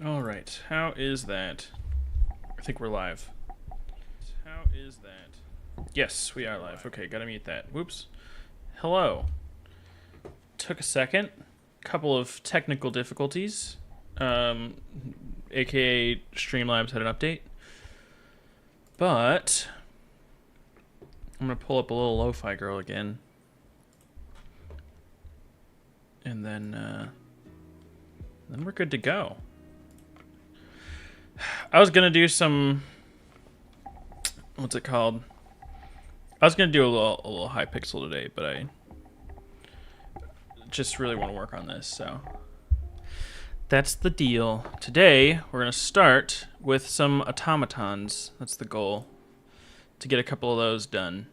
All right, how is that? I think we're live. How is that? Yes, we are live. Okay, gotta mute that. Whoops. Hello. Took a second. Couple of technical difficulties. AKA Streamlabs had an update. But I'm gonna pull up a little lo-fi girl again. And then we're good to go. I was gonna do some, what's it called? I was gonna do a little high pixel today, but I just really want to work on this, so that's the deal. Today we're gonna start with some automatons. That's the goal, to get a couple of those done.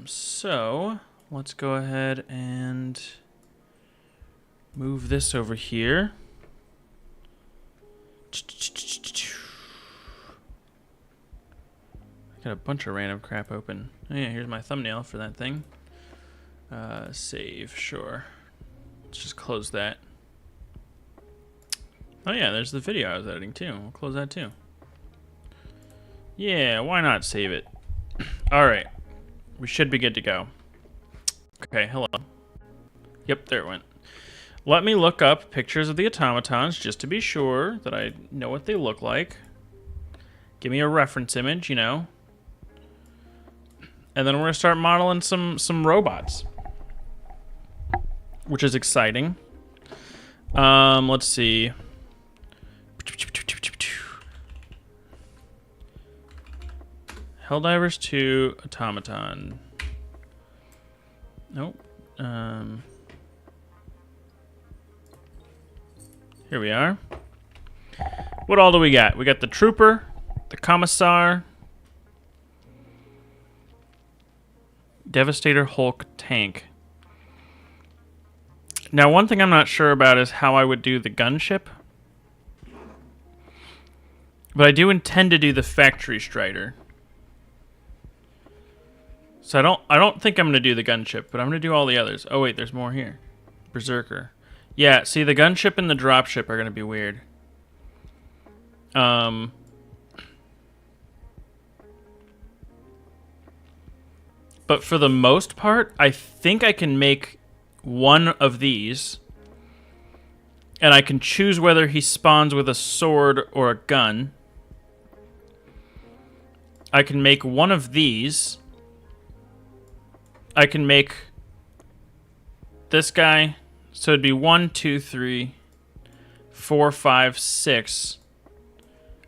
So let's go ahead and move this over here. I got a bunch of random crap open. Oh yeah, here's my thumbnail for that thing. Save, sure. Let's just close that. Oh yeah, there's the video I was editing too. We'll close that too. Yeah, why not save it? Alright, we should be good to go. Okay, hello. Yep, there it went. Let me look up pictures of the automatons just to be sure that I know what they look like. Give me a reference image, you know. And then we're gonna start modeling some robots, which is exciting. Let's see. Helldivers 2 automaton. Nope. Here we are. What all do we got? We got the Trooper, the Commissar, Devastator, Hulk, Tank. Now, one thing I'm not sure about is how I would do the gunship. But I do intend to do the Factory Strider. So I don't think I'm going to do the gunship, but I'm going to do all the others. Oh wait, there's more here. Berserker. Yeah, see, the gunship and the dropship are going to be weird. But for the most part, I think I can make one of these. And I can choose whether he spawns with a sword or a gun. I can make one of these. I can make this guy. So it'd be 1, 2, 3, 4, 5, 6,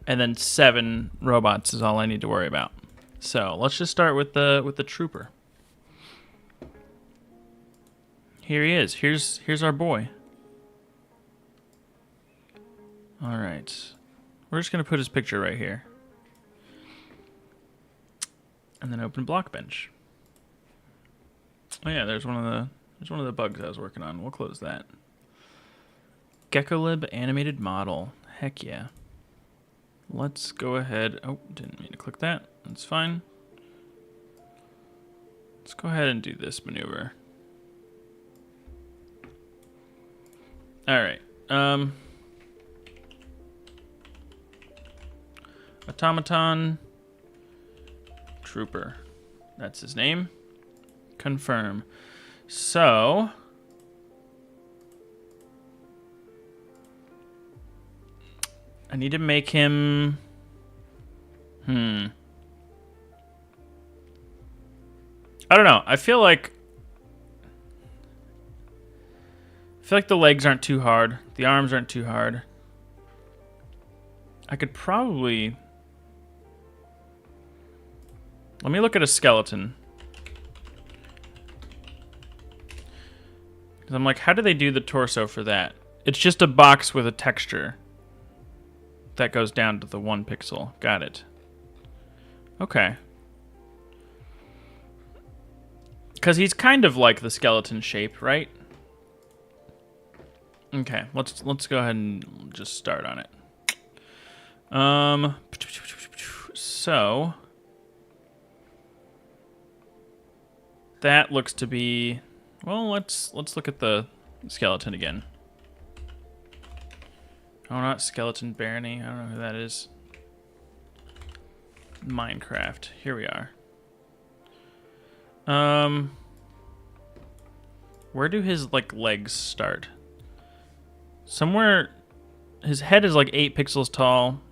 and then 7 robots is all I need to worry about. So let's just start with the Trooper. Here he is. Here's our boy. All right, we're just gonna put his picture right here, and then open Blockbench. Oh yeah, there's one of the bugs I was working on. We'll close that. Geckolib animated model. Heck yeah. Let's go ahead. Oh, didn't mean to click that. That's fine. Let's go ahead and do this maneuver. Alright. Automaton. Trooper. That's his name. Confirm. So I need to make him I don't know. I feel like the legs aren't too hard. The arms aren't too hard. I could probably... Let me look at a skeleton. I'm like, how do they do the torso for that? It's just a box with a texture that goes down to the 1 pixel. Got it. Okay. Because he's kind of like the skeleton shape, right? Okay, let's go ahead and just start on it. So that looks to be... Well, let's look at the skeleton again. Oh, not Skeleton Barony. I don't know who that is. Minecraft. Here we are. Where do his, like, legs start? Somewhere... His head is, like, 8 pixels tall.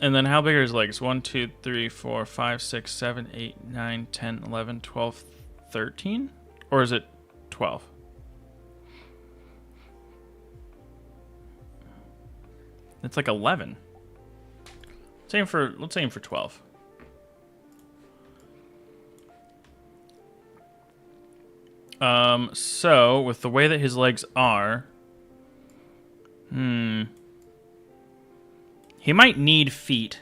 And then how big are his legs? 1, 2, 3, 4, 5, 6, 7, 8, 9, 10, 11, 12, 13? Or is it 12? It's like 11. Let's aim for 12. So with the way that his legs are, he might need feet.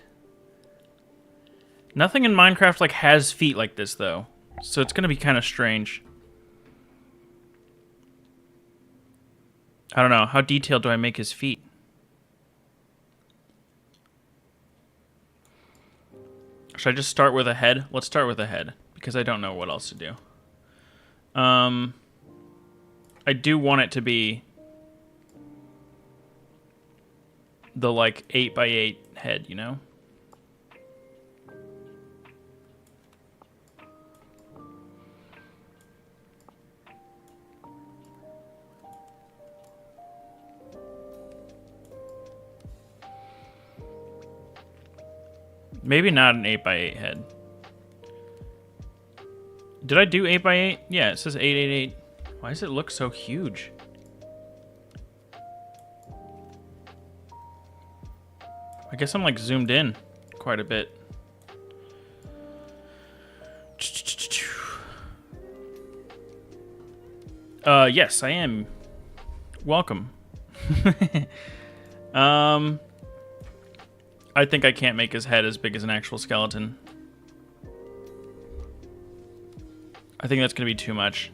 Nothing in Minecraft like has feet like this though. So it's gonna be kind of strange. I don't know, how detailed do I make his feet? Should I just start with a head? Let's start with a head, because I don't know what else to do. I do want it to be the, like, 8x8 head, you know? Maybe not an 8x8 head. Did I do 8x8? Yeah, it says 888. Why does it look so huge? I guess I'm like zoomed in quite a bit. Yes, I am. Welcome. I think I can't make his head as big as an actual skeleton. I think that's gonna be too much.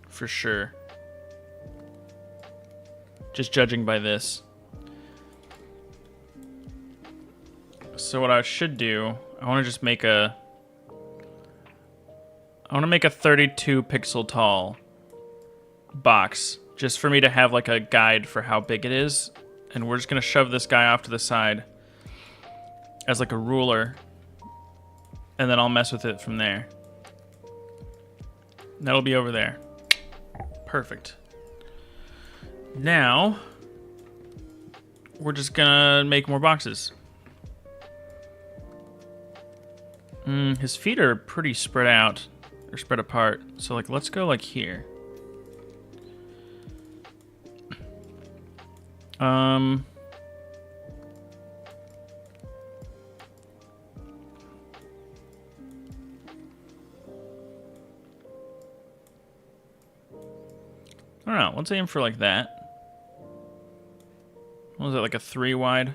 For sure. Just judging by this. So what I should do, I want to just make a... I want to make a 32 pixel tall box. Just for me to have like a guide for how big it is. And we're just going to shove this guy off to the side as like a ruler. And then I'll mess with it from there. That'll be over there. Perfect. Now, we're just gonna make more boxes. His feet are pretty spread out, or spread apart. So like, let's go like here. I don't know, let's aim for like that. What was it, like a 3 wide?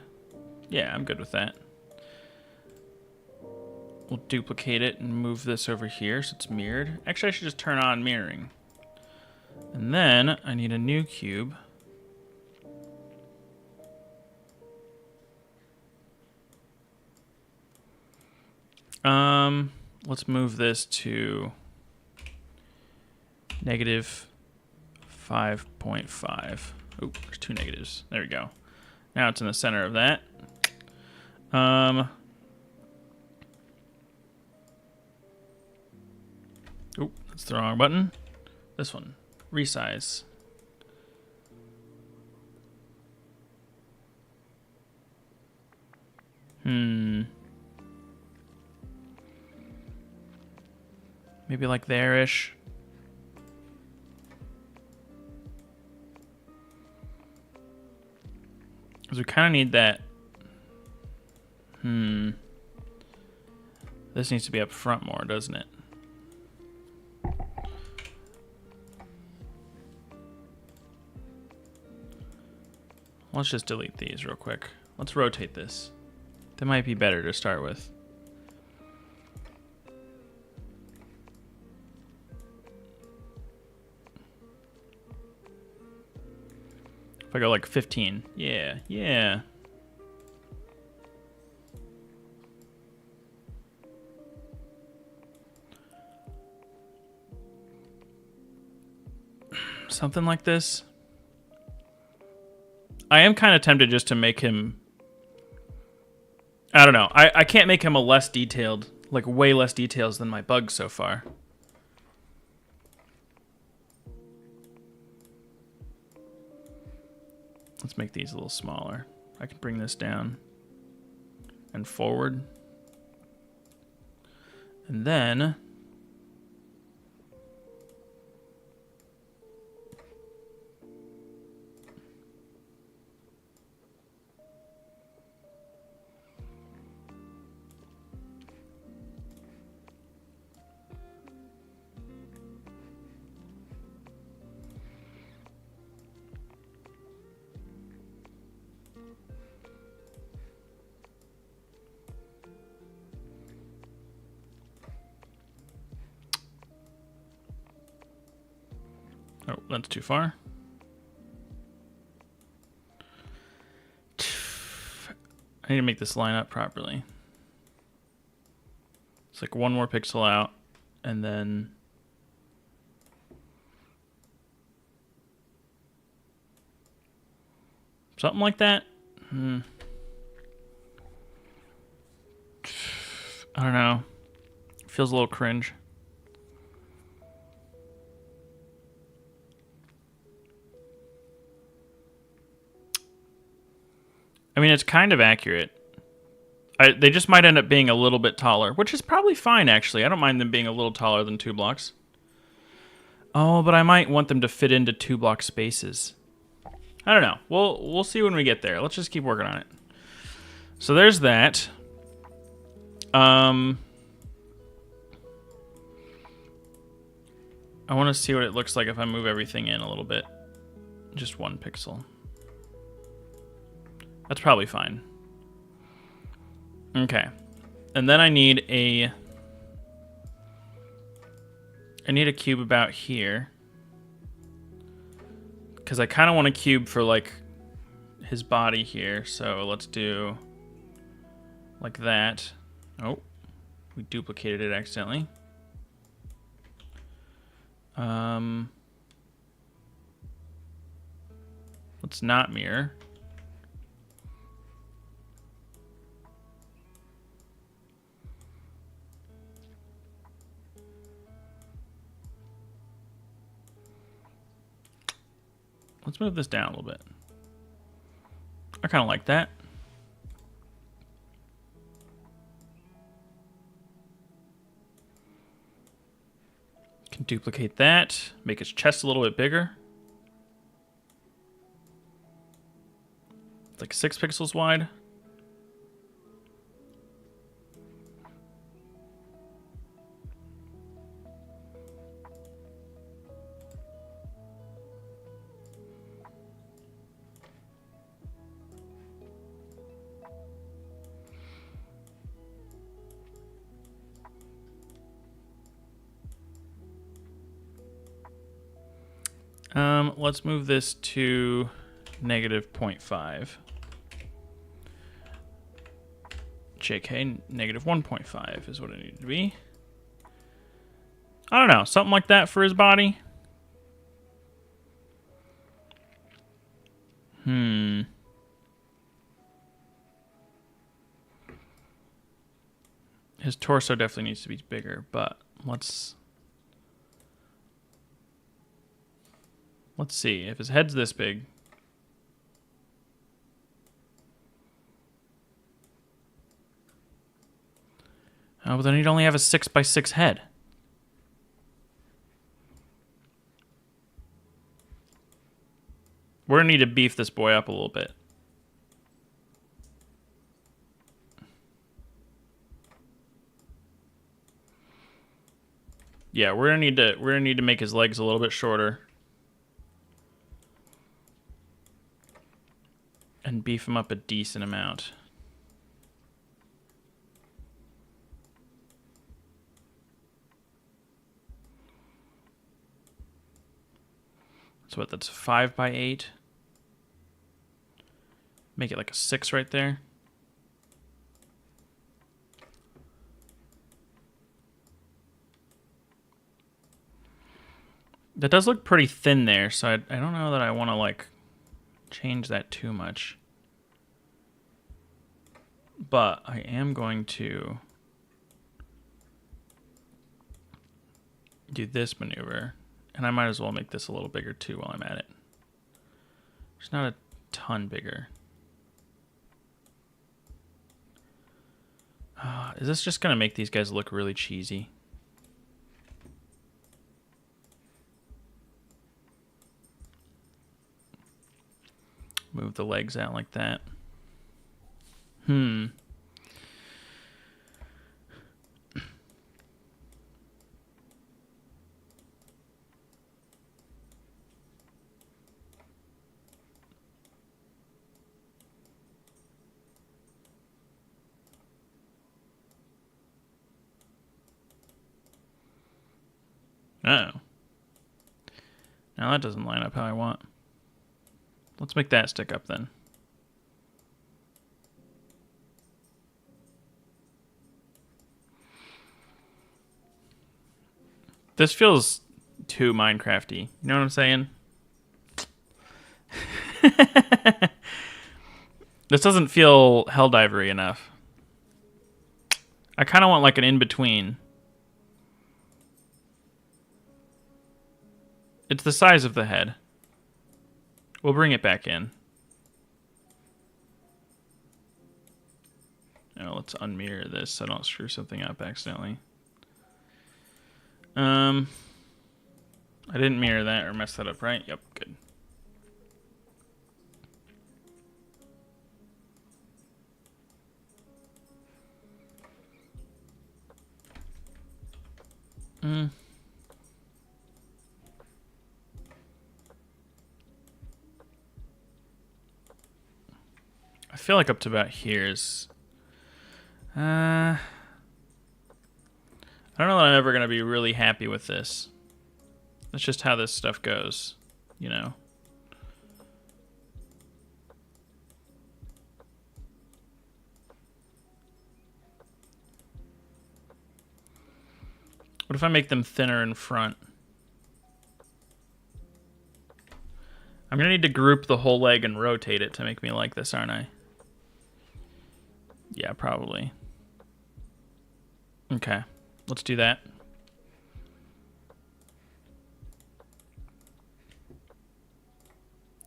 Yeah, I'm good with that. We'll duplicate it and move this over here so it's mirrored. Actually, I should just turn on mirroring. And then I need a new cube. Let's move this to -5.5. Oh, there's 2 negatives. There we go. Now it's in the center of that. Oh, that's the wrong button. This one. Resize. Maybe like there-ish. Because we kind of need that. This needs to be up front more, doesn't it? Let's just delete these real quick. Let's rotate this. That might be better to start with. If I go like 15. Yeah, yeah. Something like this. I am kind of tempted just to make him... I don't know. I can't make him a less detailed, like way less details than my bugs so far. Let's make these a little smaller. I can bring this down and forward. And then... Oh, that's too far. I need to make this line up properly. It's like one more pixel out, and then... something like that? I don't know. Feels a little cringe. I mean, it's kind of accurate. They just might end up being a little bit taller, which is probably fine, actually. I don't mind them being a little taller than 2 blocks. Oh, but I might want them to fit into 2 block spaces. I don't know. We'll see when we get there. Let's just keep working on it. So there's that. I want to see what it looks like if I move everything in a little bit. Just 1 pixel. That's probably fine. Okay. And then I need a cube about here. Because I kind of want a cube for, like, his body here. So let's do like that. Oh, we duplicated it accidentally. Let's not mirror. Let's move this down a little bit. I kind of like that. Can duplicate that, make his chest a little bit bigger. It's like 6 pixels wide. Let's move this to -0.5. JK, -1.5 is what it needed to be. I don't know, something like that for his body. His torso definitely needs to be bigger, but let's see. If his head's this big, oh, but then he'd only have a 6x6 head. We're gonna need to beef this boy up a little bit. Yeah, we're gonna need to make his legs a little bit shorter. And beef him up a decent amount. So what, that's 5x8. Make it like a 6 right there. That does look pretty thin there, so I don't know that I want to, like, change that too much. But I am going to do this maneuver, and I might as well make this a little bigger too while I'm at it. It's not a ton bigger. Is this just going to make these guys look really cheesy? Move the legs out like that. Oh. Now that doesn't line up how I want. Let's make that stick up then. This feels too Minecrafty. You know what I'm saying? This doesn't feel Helldivery enough. I kind of want like an in-between. It's the size of the head. We'll bring it back in. Now let's unmirror this so I don't screw something up accidentally. I didn't mirror that or mess that up, right? Yep, good. I feel like up to about here is... I don't know that I'm ever going to be really happy with this. That's just how this stuff goes, you know. What if I make them thinner in front? I'm going to need to group the whole leg and rotate it to make me like this, aren't I? Yeah, probably. Okay, let's do that.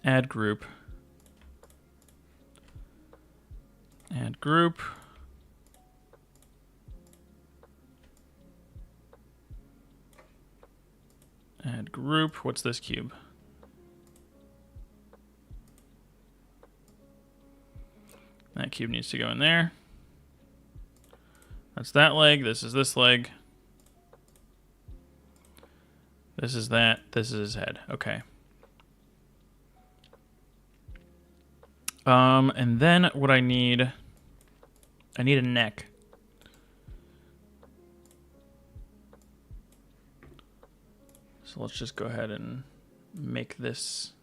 Add group. Add group. Add group. What's this cube? That cube needs to go in there. That's that leg. This is this leg. This is that. This is his head. Okay. And then what I need a neck. So let's just go ahead and make this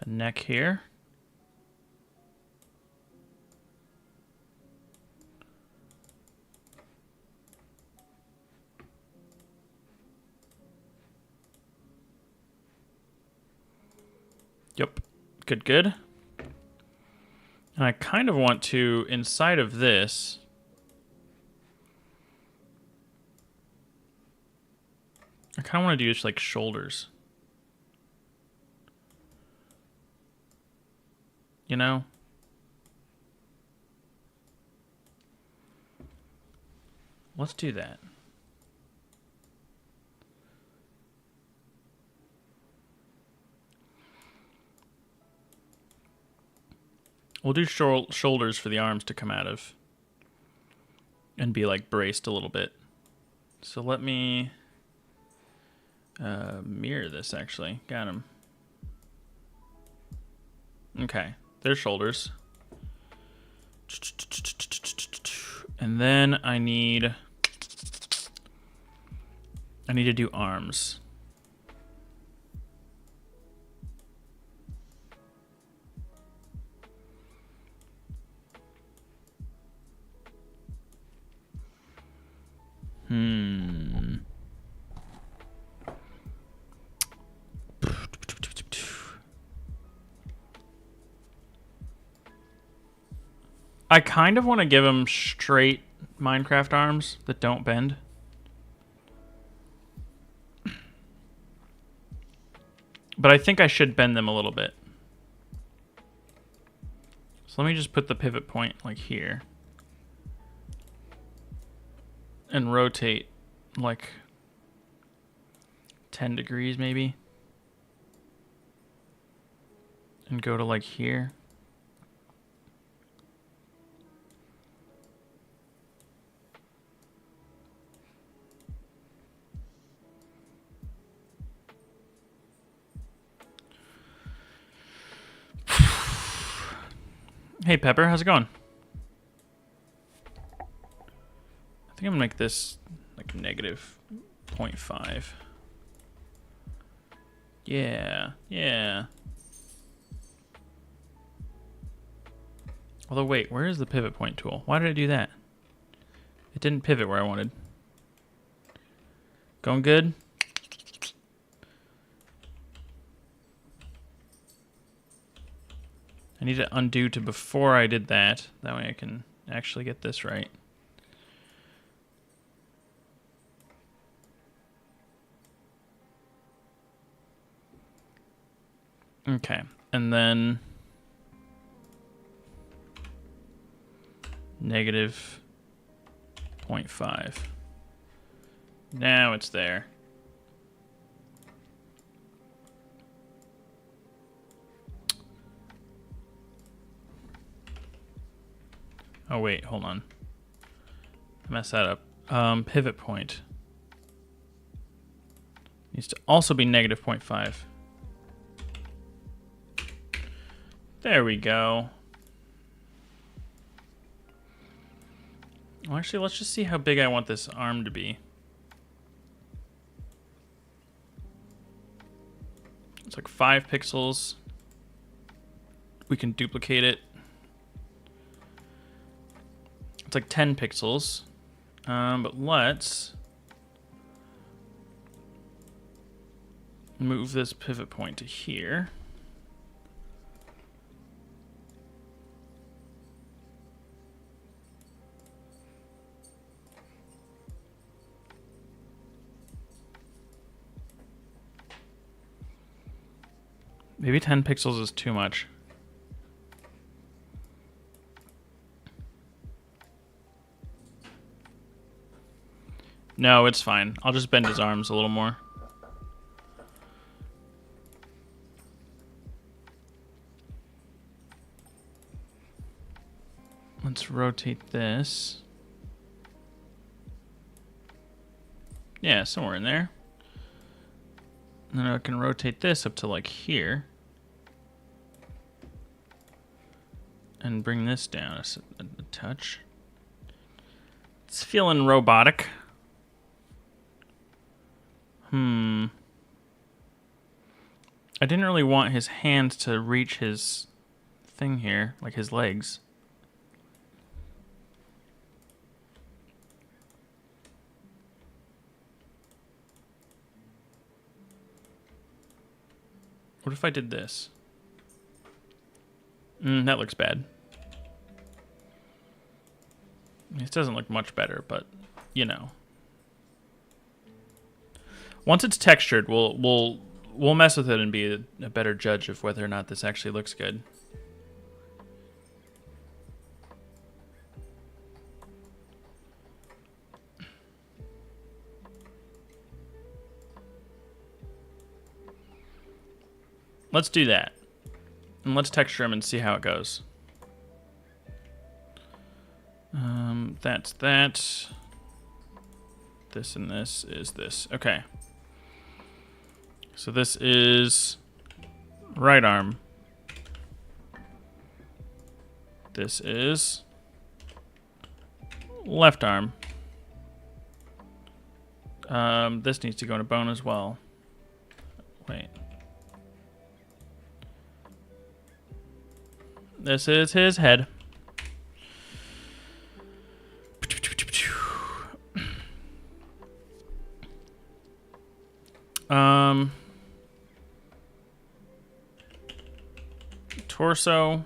a neck here. Yep. Good, good. And I kind of want to, inside of this, I kind of want to do just like shoulders. You know? Let's do that. We'll do shoulders for the arms to come out of and be like braced a little bit. So let me mirror this actually. Got him. Okay, there's shoulders. And then I need to do arms. I kind of want to give him straight Minecraft arms that don't bend. But I think I should bend them a little bit. So let me just put the pivot point like here. And rotate like 10 degrees maybe. And go to like here. Hey Pepper, how's it going? I think I'm gonna make this like negative 0.5. Yeah, yeah. Although wait, where is the pivot point tool? Why did I do that? It didn't pivot where I wanted. Going good? I need to undo to before I did that. That way I can actually get this right. Okay, and then negative 0.5. Now it's there. Oh wait, hold on. I messed that up. Pivot point needs to also be negative 0.5. There we go. Well, actually, let's just see how big I want this arm to be. It's like 5 pixels. We can duplicate it. It's like 10 pixels. But let's move this pivot point to here. Maybe 10 pixels is too much. No, it's fine. I'll just bend his arms a little more. Let's rotate this. Yeah, somewhere in there. And then I can rotate this up to like here. And bring this down a touch. It's feeling robotic. I didn't really want his hands to reach his thing here, like his legs. What if I did this? That looks bad. This doesn't look much better, but you know. Once it's textured, we'll mess with it and be a better judge of whether or not this actually looks good. Let's do that. And let's texture him and see how it goes. That's that. This and this is this. Okay. So this is right arm. This is left arm. This needs to go in a bone as well. Wait. This is his head. Torso.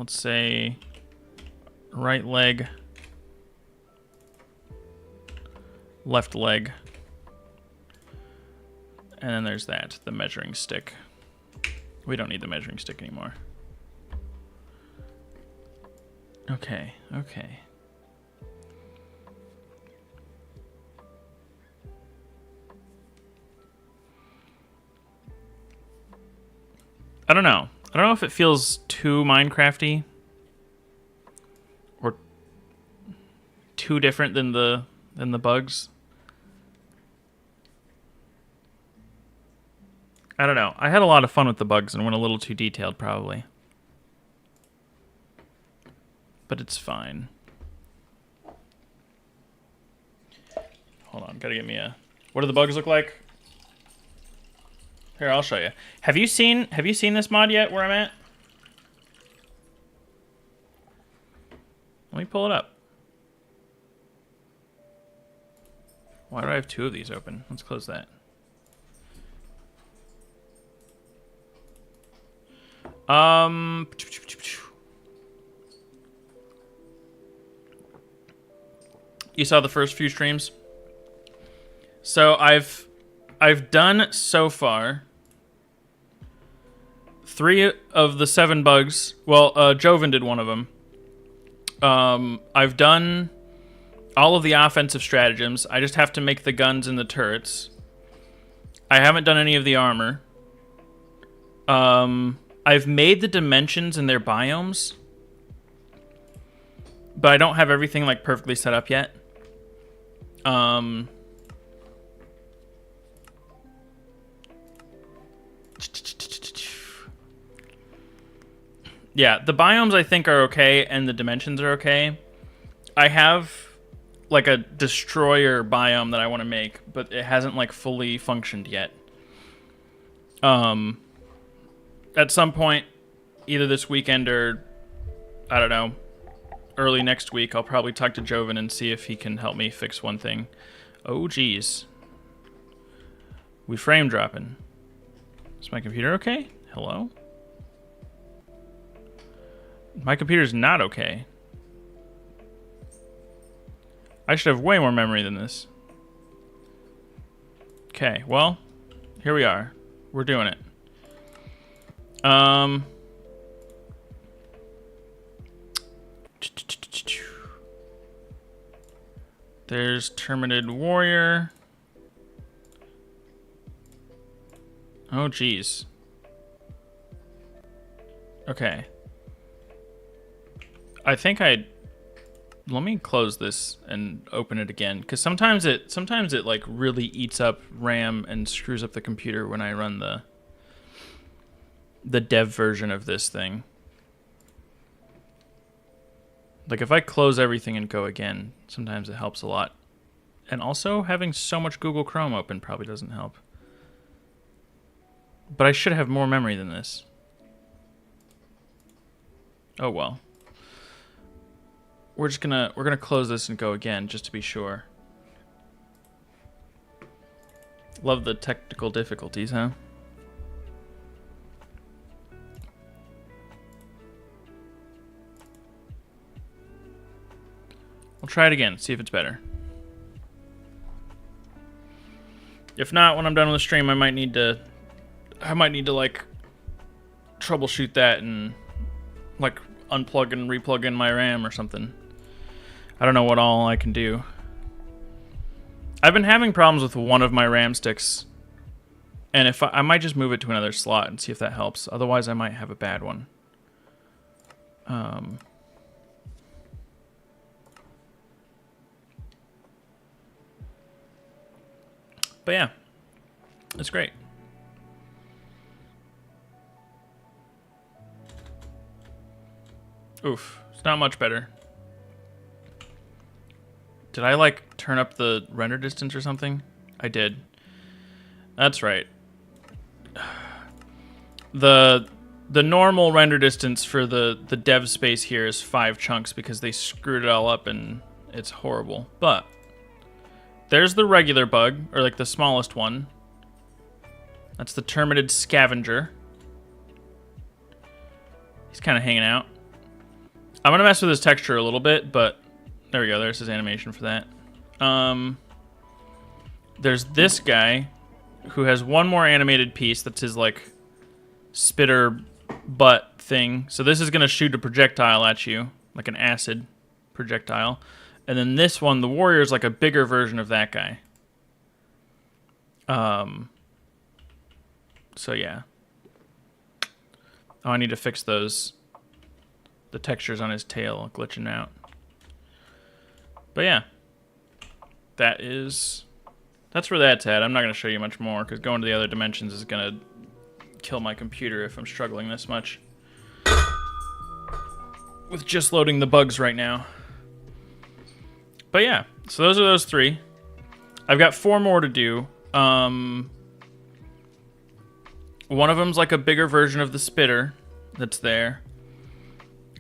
let's say right leg, left leg. And then there's that, the measuring stick. We don't need the measuring stick anymore. Okay, okay. I don't know. I don't know if it feels too Minecrafty or too different than the bugs. I don't know. I had a lot of fun with the bugs and went a little too detailed, probably. But it's fine. Hold on, gotta get me a... What do the bugs look like? Here, I'll show you. Have you seen this mod yet, where I'm at? Let me pull it up. Why do I have two of these open? Let's close that. You saw the first few streams? So I've done so far 3 of the 7 bugs. Well, Joven did one of them. I've done all of the offensive stratagems. I just have to make the guns and the turrets. I haven't done any of the armor. I've made the dimensions and their biomes, but I don't have everything like perfectly set up yet. Yeah, the biomes I think are okay, and the dimensions are okay. I have like a destroyer biome that I want to make, but it hasn't like fully functioned yet. At some point, either this weekend or, I don't know, early next week, I'll probably talk to Joven and see if he can help me fix one thing. Oh, geez. We frame dropping. Is my computer okay? Hello? My computer's not okay. I should have way more memory than this. Okay, well, here we are. We're doing it. There's Terminated Warrior. Oh, geez. Okay. I think let me close this and open it again, because sometimes it like really eats up RAM and screws up the computer when I run the dev version of this thing. Like if I close everything and go again, sometimes it helps a lot. And also having so much Google Chrome open probably doesn't help. But I should have more memory than this. Oh well. We're gonna close this and go again just to be sure. Love the technical difficulties, huh? We'll try it again, see if it's better. If not, when I'm done with the stream, I might need to like troubleshoot that and like unplug and replug in my RAM or something. I don't know what all I can do. I've been having problems with one of my RAM sticks, and if I might just move it to another slot and see if that helps. Otherwise, I might have a bad one. But yeah, it's great. Oof, it's not much better. Did I like turn up the render distance or something? I did. That's right. The normal render distance for the dev space here is 5 chunks because they screwed it all up and it's horrible. But there's the regular bug, or like the smallest one. That's the Terminated Scavenger. He's kind of hanging out. I'm gonna mess with his texture a little bit, but there we go. There's his animation for that. There's this guy who has one more animated piece. That's his like spitter butt thing. So this is gonna shoot a projectile at you, like an acid projectile. And then this one, the warrior, is like a bigger version of that guy. So yeah. Oh, I need to fix those. The textures on his tail glitching out. But yeah. That's where that's at. I'm not going to show you much more, because going to the other dimensions is going to kill my computer if I'm struggling this much with just loading the bugs right now. But yeah, so those are those 3. I've got 4 more to do. One of them's like a bigger version of the spitter that's there.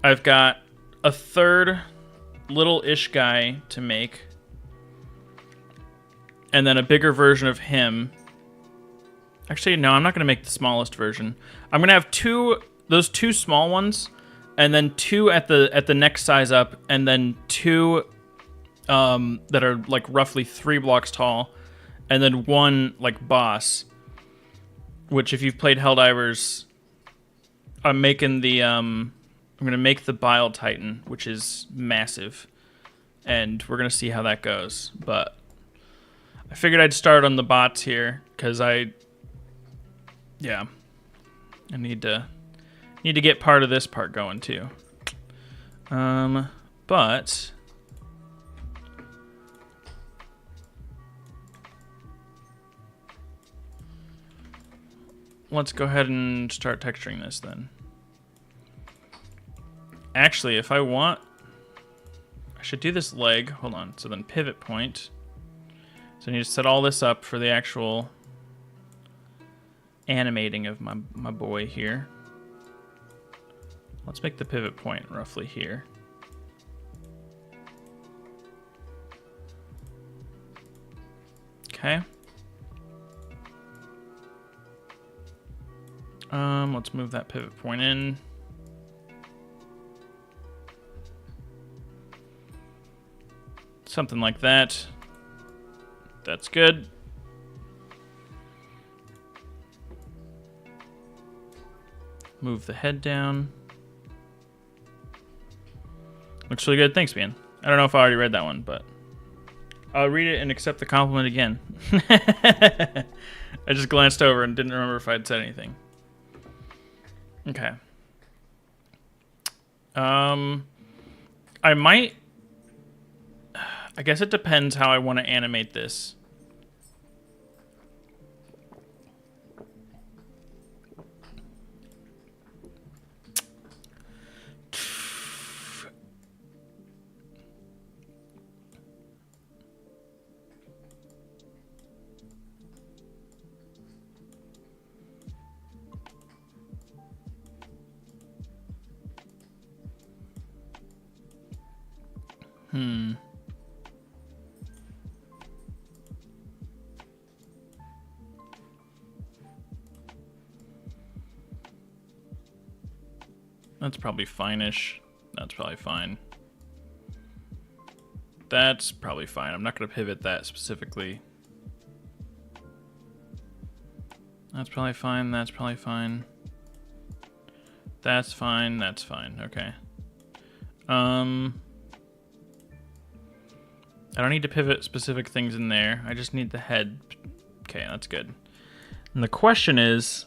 I've got a 3rd little-ish guy to make. And then a bigger version of him. Actually, no, I'm not going to make the smallest version. I'm going to have those 2 small ones, and then 2 at the next size up, and then 2 that are like roughly 3 blocks tall, and then 1 like boss. Which, if you've played Helldivers, I'm making the I'm gonna make the Bile Titan, which is massive, and we're gonna see how that goes. But I figured I'd start on the bots here, because I need to get part of this part going too. But let's go ahead and start texturing this then. Actually, if I want, I should do this leg. Hold on. So then pivot point. So I need to set all this up for the actual animating of my boy here. Let's make the pivot point roughly here. Okay. Let's move that pivot point in. Something like that. That's good. Move the head down. Looks really good. Thanks, man. I don't know if I already read that one, but I'll read it and accept the compliment again. I just glanced over and didn't remember if I'd said anything. Okay. I might... I guess it depends how I want to animate this. That's probably fine-ish. That's probably fine. That's probably fine. I'm not going to pivot that specifically. That's probably fine. That's probably fine. That's fine. That's fine. Okay. I don't need to pivot specific things in there. I just need the head. Okay, that's good. And the question is,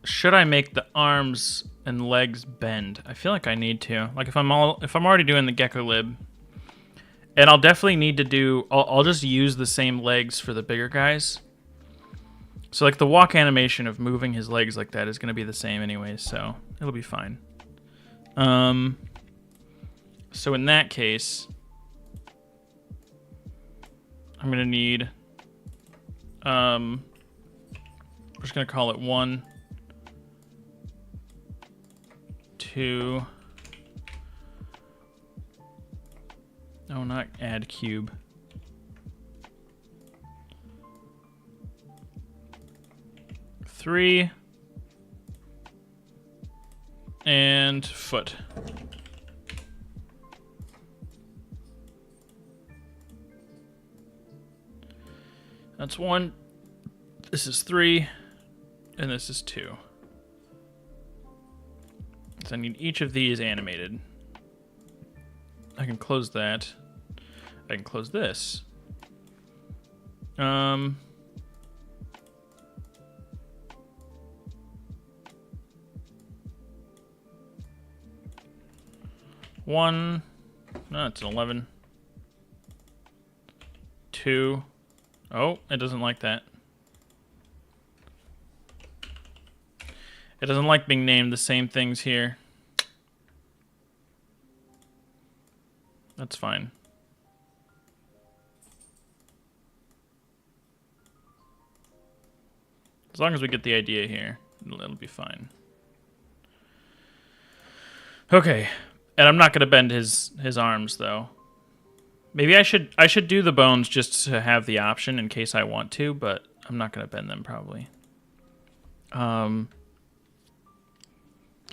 should I make the arms and legs bend? I feel like I need to. Like if I'm already doing the gecko lib, and I'll definitely need to do. I'll just use the same legs for the bigger guys. So like the walk animation of moving his legs like that is going to be the same anyways, so it'll be fine. So in that case, I'm going to need. We're just going to call it 1, 2. No, not add cube. 3. and foot. That's 1. This is 3. And this is 2. So I need each of these animated. I can close that. I can close this. One. No, it's an 11. 2. Oh, it doesn't like that. It doesn't like being named the same things here. That's fine. As long as we get the idea here, it'll be fine. Okay, and I'm not gonna bend his arms though. Maybe I should do the bones just to have the option in case I want to, but I'm not gonna bend them probably.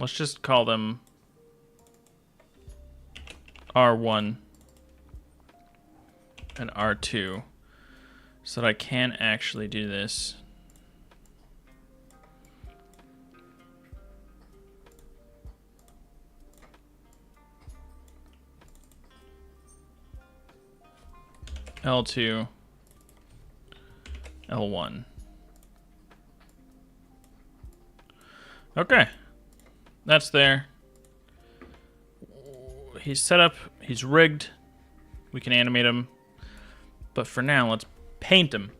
Let's just call them R1 and R2 so that I can actually do this. L2, L1. Okay, that's there. He's set up, he's rigged. We can animate him. But for now, let's paint him.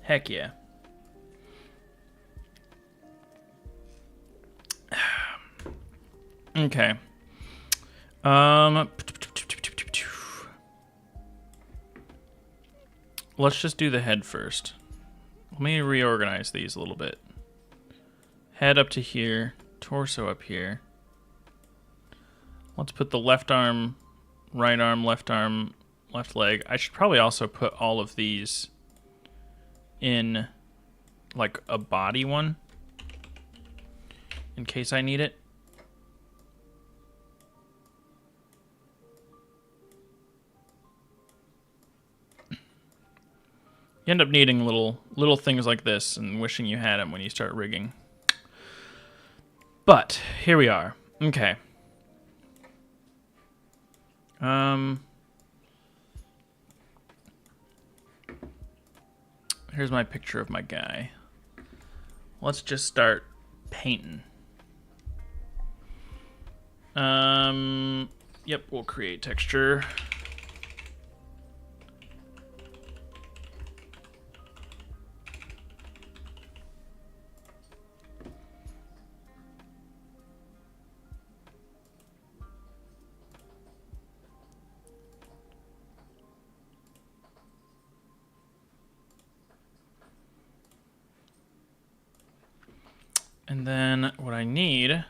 Heck yeah. Okay. Let's just do the head first. Let me reorganize these a little bit. Head up to here, torso up here. Let's put the left arm, left leg. I should probably also put all of these in like a body one in case I need it. You end up needing little things like this and wishing you had them when you start rigging. But here we are. Okay. Here's my picture of my guy. Let's just start painting. Yep, we'll create texture. And then what I need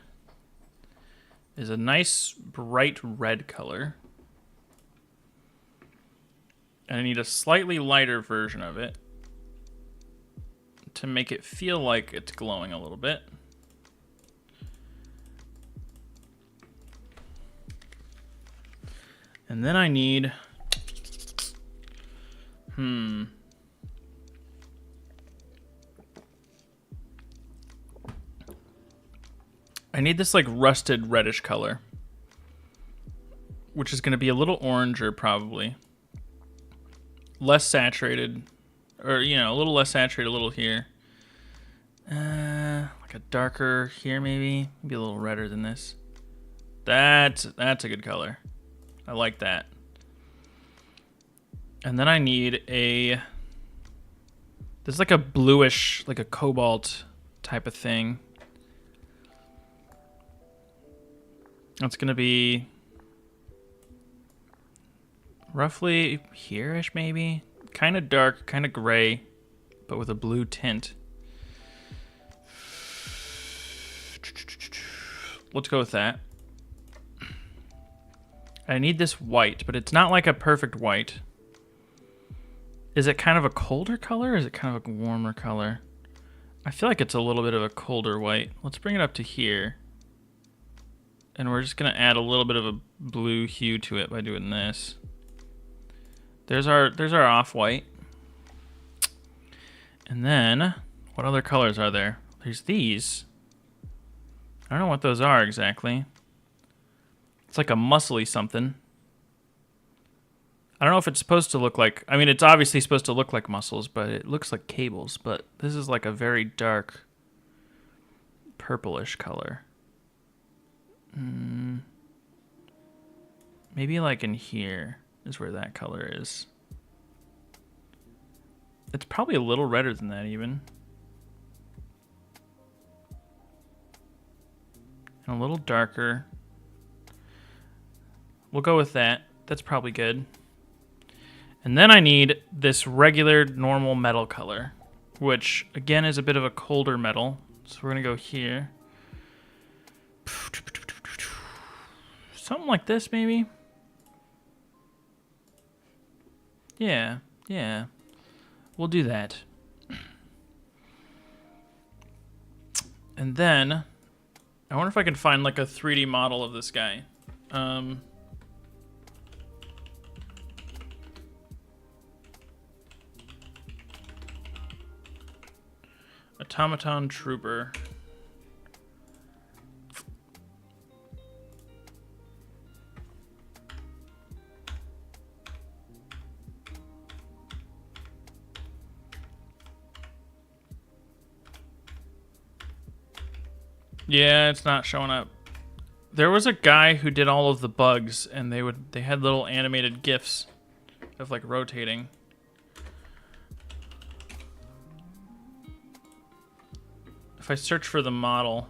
is a nice bright red color. And I need a slightly lighter version of it to make it feel like it's glowing a little bit. And then I need, I need this like rusted reddish color, which is going to be a little oranger probably. Less saturated, or you know, a little less saturated, a little here. Like a darker here maybe a little redder than this. That's a good color. I like that. And then I need this is like a bluish, like a cobalt type of thing. That's going to be roughly here-ish maybe. Kind of dark, kind of gray, but with a blue tint. Let's go with that. I need this white, but it's not like a perfect white. Is it kind of a colder color or is it kind of a warmer color? I feel like it's a little bit of a colder white. Let's bring it up to here. And we're just gonna add a little bit of a blue hue to it by doing this. There's our off-white. And then, what other colors are there? There's these. I don't know what those are exactly. It's like a muscly something. I don't know if it's supposed to look like... I mean, it's obviously supposed to look like muscles, but it looks like cables. But this is like a very dark purplish color. Maybe like in here is where that color is. It's probably a little redder than that even. And a little darker. We'll go with that. That's probably good. And then I need this regular normal metal color, which again is a bit of a colder metal. So we're gonna go here. Something like this maybe. Yeah. We'll do that. And then, I wonder if I can find like a 3D model of this guy. Automaton Trooper. Yeah, it's not showing up. There was a guy who did all of the bugs, and they had little animated GIFs of like rotating. If I search for the model,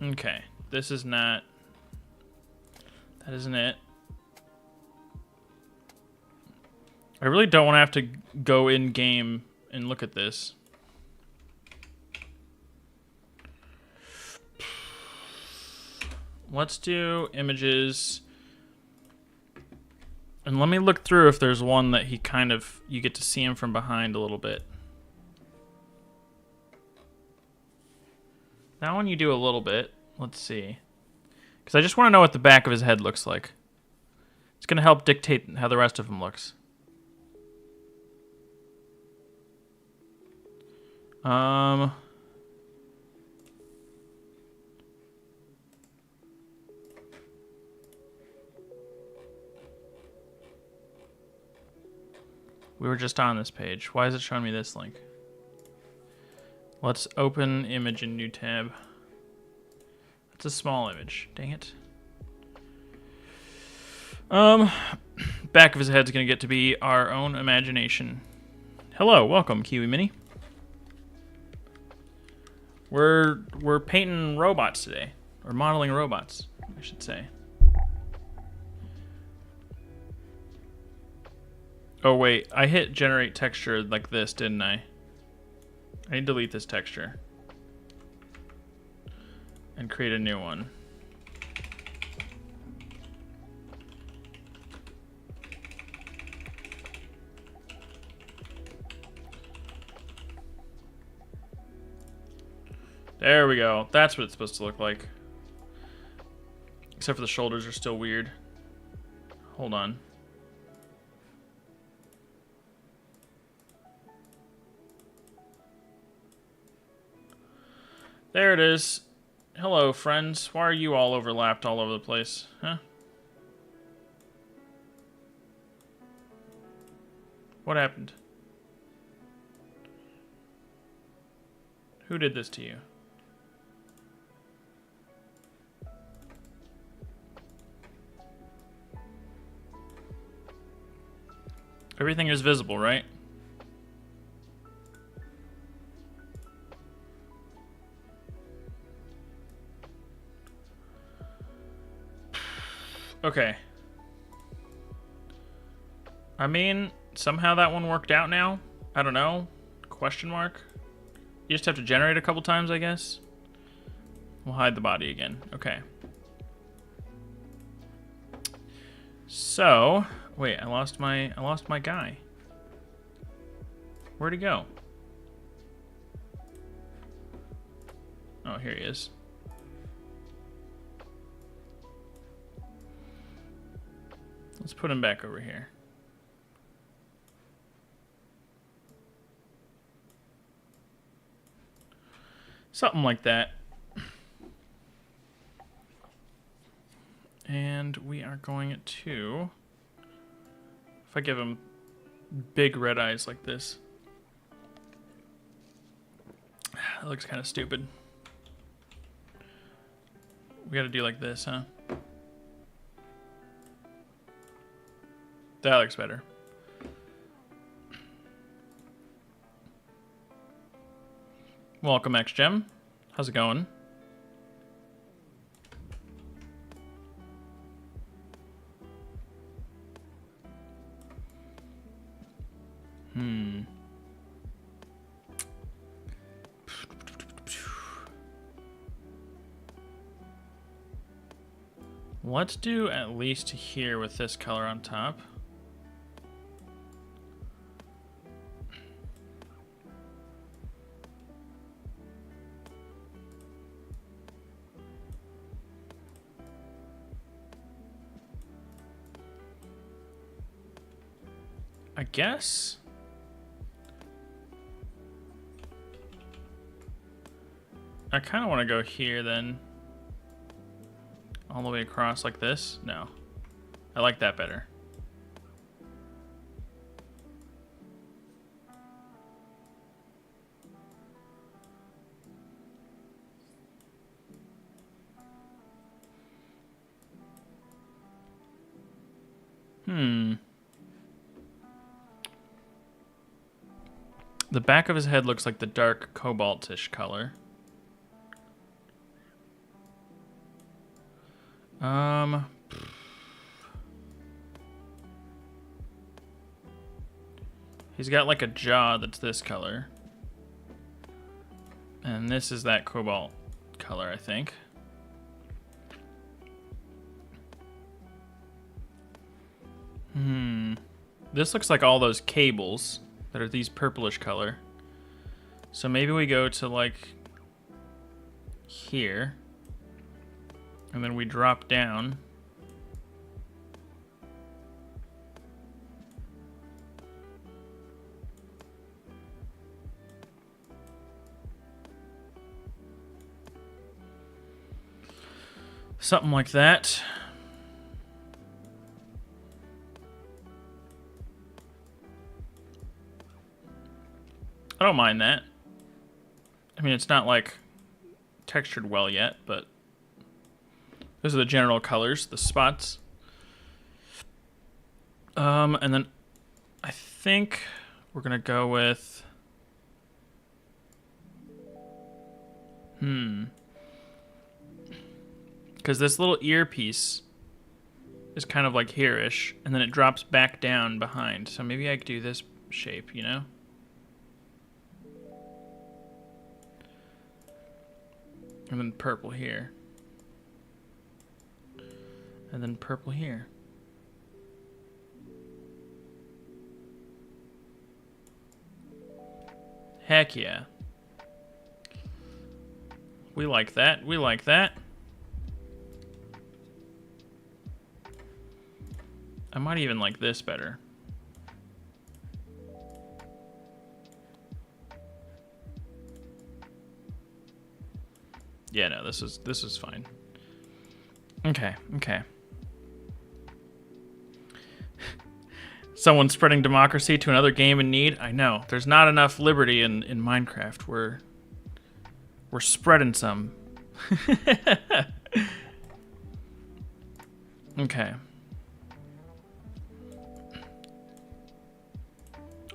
okay, this is not. That isn't it. I really don't want to have to go in game and look at this. Let's do images. And let me look through if there's one that you get to see him from behind a little bit. That one you do a little bit. Let's see. Because I just want to know what the back of his head looks like. It's going to help dictate how the rest of him looks. We were just on this page. Why is it showing me this link? Let's open image in new tab. It's a small image. Dang it. Back of his head's gonna get to be our own imagination. Hello, welcome, Kiwi Mini. We're painting robots today, or modeling robots, I should say. Oh wait, I hit generate texture like this, didn't I? I need to delete this texture and create a new one. There we go. That's what it's supposed to look like. Except for the shoulders are still weird. Hold on. There it is. Hello, friends. Why are you all overlapped all over the place? Huh? What happened? Who did this to you? Everything is visible, right? Okay. I mean, somehow that one worked out now. I don't know. Question mark. You just have to generate a couple times, I guess. We'll hide the body again. Okay. So, Wait, I lost my guy. Where'd he go? Oh, here he is. Let's put him back over here. Something like that. And we are going to... If I give him big red eyes like this. That looks kind of stupid. We gotta do like this, huh? That looks better. Welcome, X-Gem. How's it going? Let's do at least here with this color on top. I guess. I kind of want to go here then. All the way across like this? No. I like that better. The back of his head looks like the dark cobalt-ish color. He's got like a jaw that's this color. And this is that cobalt color, I think. This looks like all those cables that are these purplish color. So maybe we go to like here. And then we drop down. Something like that. I don't mind that. I mean, it's not like textured well yet, but those are the general colors, the spots. And then I think we're gonna go with because this little earpiece is kind of like here-ish, and then it drops back down behind. So maybe I could do this shape, you know? And then purple here. And then purple here. Heck yeah. We like that. We like that. I might even like this better. Yeah, no, this is fine. Okay, okay. Someone spreading democracy to another game in need. I know. There's not enough liberty in Minecraft. We're spreading some. Okay.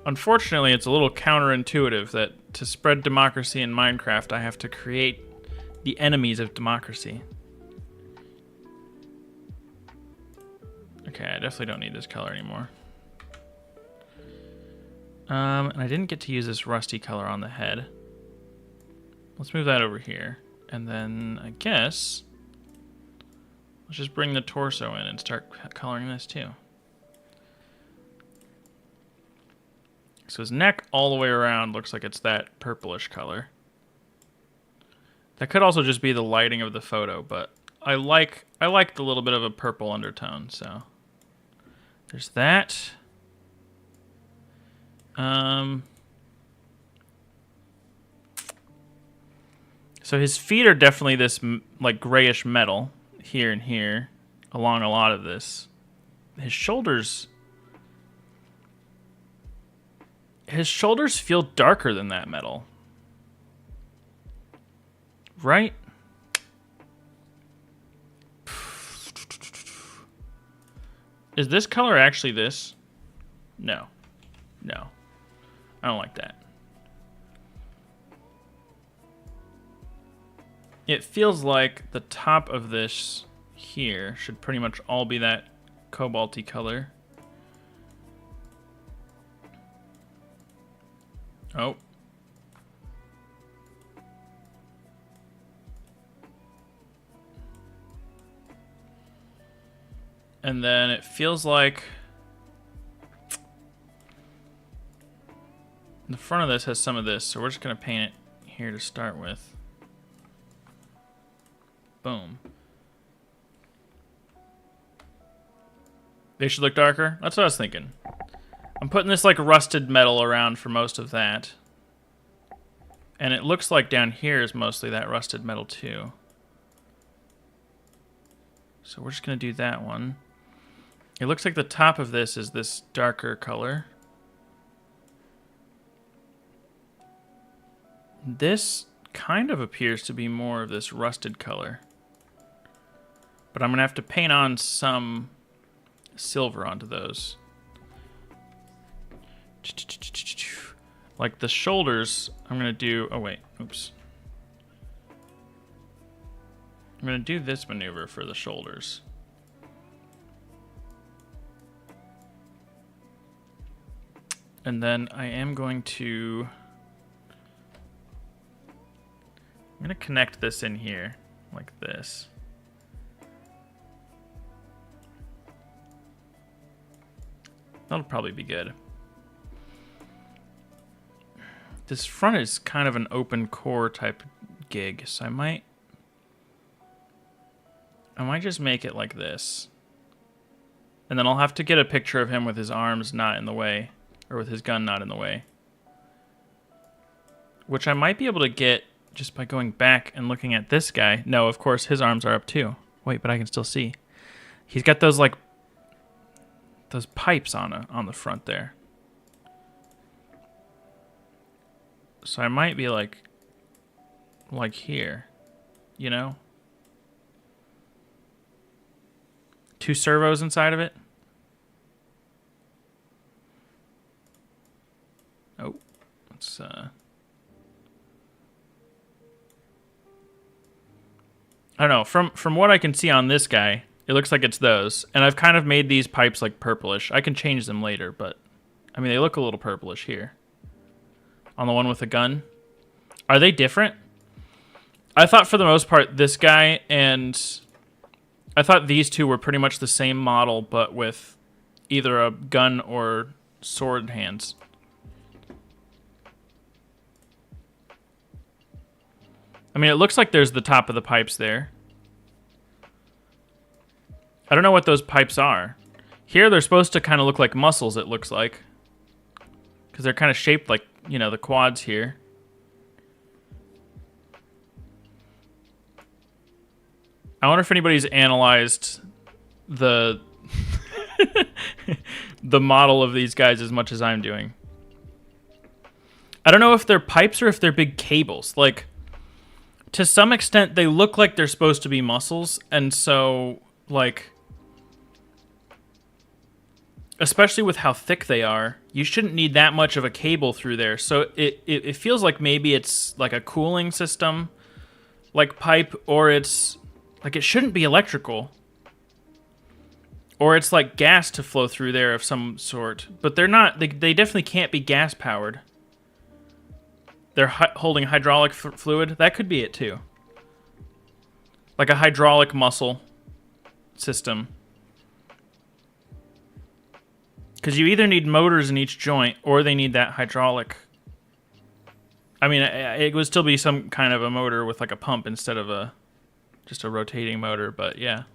Unfortunately, it's a little counterintuitive that to spread democracy in Minecraft, I have to create the enemies of democracy. Okay, I definitely don't need this color anymore. And I didn't get to use this rusty color on the head. Let's move that over here. And then, I guess, let's just bring the torso in and start coloring this too. So his neck all the way around looks like it's that purplish color. That could also just be the lighting of the photo, but I like the little bit of a purple undertone, so there's that. So his feet are definitely this like grayish metal here and here along a lot of this. His shoulders feel darker than that metal. Right? Is this color actually this? No. No. I don't like that. It feels like the top of this here should pretty much all be that cobalty color. Oh. And then it feels like the front of this has some of this, so we're just going to paint it here to start with. Boom. They should look darker? That's what I was thinking. I'm putting this like rusted metal around for most of that. And it looks like down here is mostly that rusted metal too. So we're just going to do that one. It looks like the top of this is this darker color. This kind of appears to be more of this rusted color. But I'm going to have to paint on some silver onto those. Like the shoulders, I'm going to do... Oh, wait. Oops. I'm going to do this maneuver for the shoulders. And then I am going to... I'm going to connect this in here, like this. That'll probably be good. This front is kind of an open core type gig, so I might just make it like this. And then I'll have to get a picture of him with his arms not in the way, or with his gun not in the way. Which I might be able to get just by going back and looking at this guy. No, of course, his arms are up too. Wait, but I can still see. He's got those, like, those pipes on the front there. So I might be like here, you know? 2 servos inside of it. Oh, let's I don't know, from what I can see on this guy, it looks like it's those. And I've kind of made these pipes like purplish. I can change them later, but I mean, they look a little purplish here. On the one with the gun. Are they different? I thought for the most part this guy and I thought these two were pretty much the same model, but with either a gun or sword hands. I mean, it looks like there's the top of the pipes there. I don't know what those pipes are. Here they're supposed to kind of look like muscles, it looks like. Because they're kind of shaped like, you know, the quads here. I wonder if anybody's analyzed the the model of these guys as much as I'm doing. I don't know if they're pipes or if they're big cables. Like, to some extent, they look like they're supposed to be muscles, and so, like, especially with how thick they are, you shouldn't need that much of a cable through there. So it feels like maybe it's like a cooling system, like pipe, or it's like it shouldn't be electrical. Or it's like gas to flow through there of some sort. But they're not, they definitely can't be gas powered. They're holding hydraulic fluid. That could be it too. Like a hydraulic muscle system. Because you either need motors in each joint or they need that hydraulic. I mean, it would still be some kind of a motor with like a pump instead of just a rotating motor, but yeah.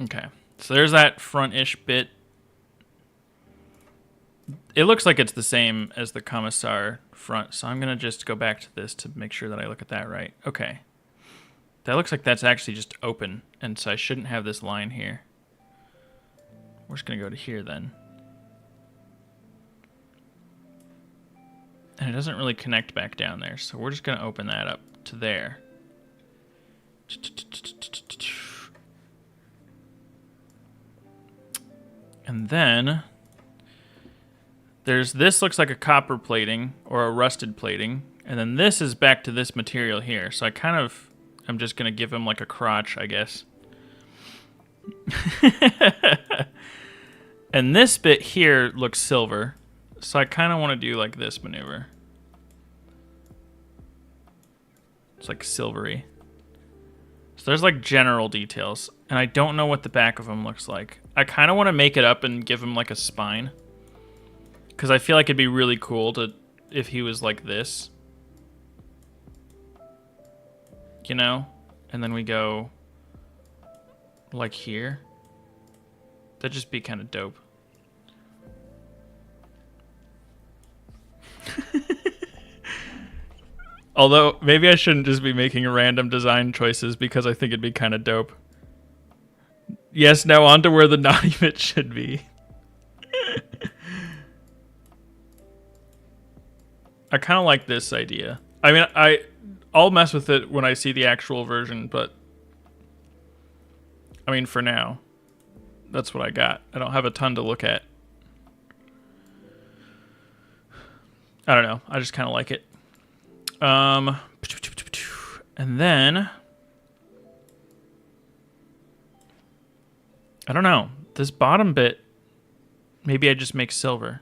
Okay, so there's that front-ish bit. It looks like it's the same as the Commissar front, so I'm going to just go back to this to make sure that I look at that right. Okay. That looks like that's actually just open, and so I shouldn't have this line here. We're just going to go to here then. And it doesn't really connect back down there, so we're just going to open that up to there. And then there's this looks like a copper plating or a rusted plating, and then this is back to this material here. So I'm just going to give him like a crotch, I guess. And this bit here looks silver. So I kind of want to do like this maneuver. It's like silvery. So there's like general details. And I don't know what the back of him looks like. I kind of want to make it up and give him like a spine. Because I feel like it'd be really cool if he was like this. You know? And then we go like here. That'd just be kind of dope. Although, maybe I shouldn't just be making random design choices because I think it'd be kind of dope. Yes, now on to where the naughty bit should be. I kind of like this idea. I mean, I'll mess with it when I see the actual version, but I mean, for now, that's what I got. I don't have a ton to look at. I don't know. I just kind of like it. And then I don't know. This bottom bit, maybe I just make silver.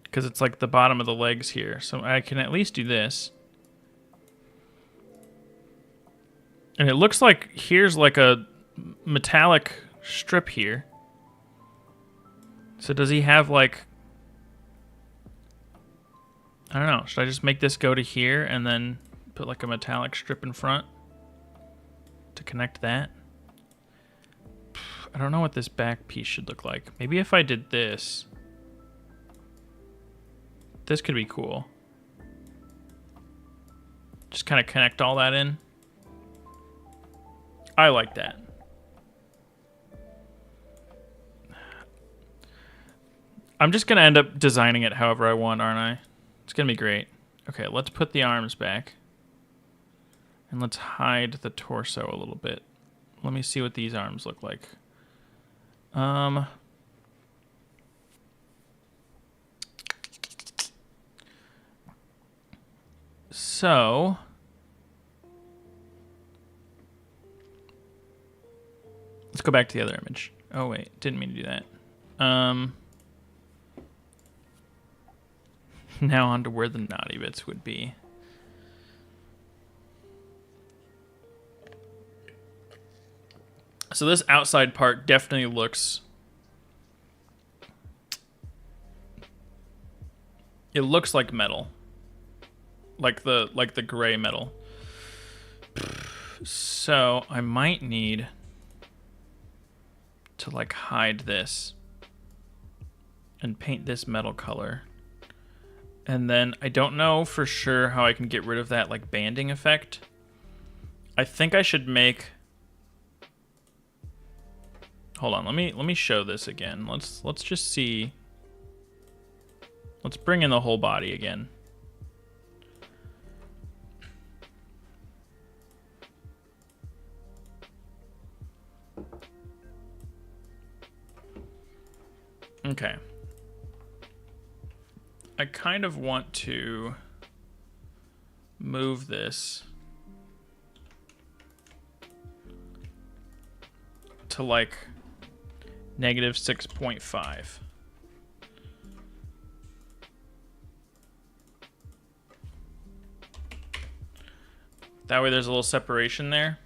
Because it's like the bottom of the legs here. So I can at least do this. And it looks like here's like a metallic strip here. So does he have like... I don't know. Should I just make this go to here and then put like a metallic strip in front to connect that? I don't know what this back piece should look like. Maybe if I did this, this could be cool. Just kind of connect all that in. I like that. I'm just going to end up designing it however I want, aren't I? It's going to be great. Okay, let's put the arms back. And let's hide the torso a little bit. Let me see what these arms look like. So... let's go back to the other image. Oh, wait. Didn't mean to do that. Now on to where the naughty bits would be. So this outside part definitely looks... it looks like metal. Like the gray metal. So I might need to like hide this and paint this metal color. And then I don't know for sure how I can get rid of that like banding effect. I think I should make... hold on, let me show this again. Let's just see. Let's bring in the whole body again. Okay. I kind of want to move this to like -6.5. That way there's a little separation there.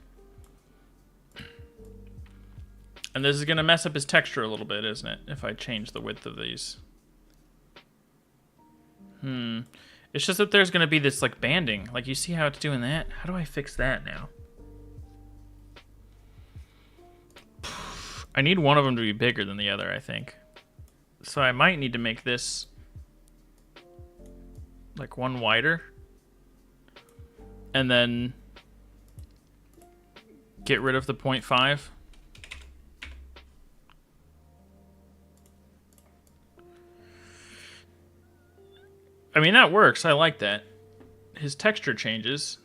And this is going to mess up his texture a little bit, isn't it? If I change the width of these. It's just that there's going to be this, like, banding. Like, you see how it's doing that? How do I fix that now? I need one of them to be bigger than the other, I think. So I might need to make this, like, one wider. And then get rid of the 0.5. I mean, that works. I like that. His texture changes.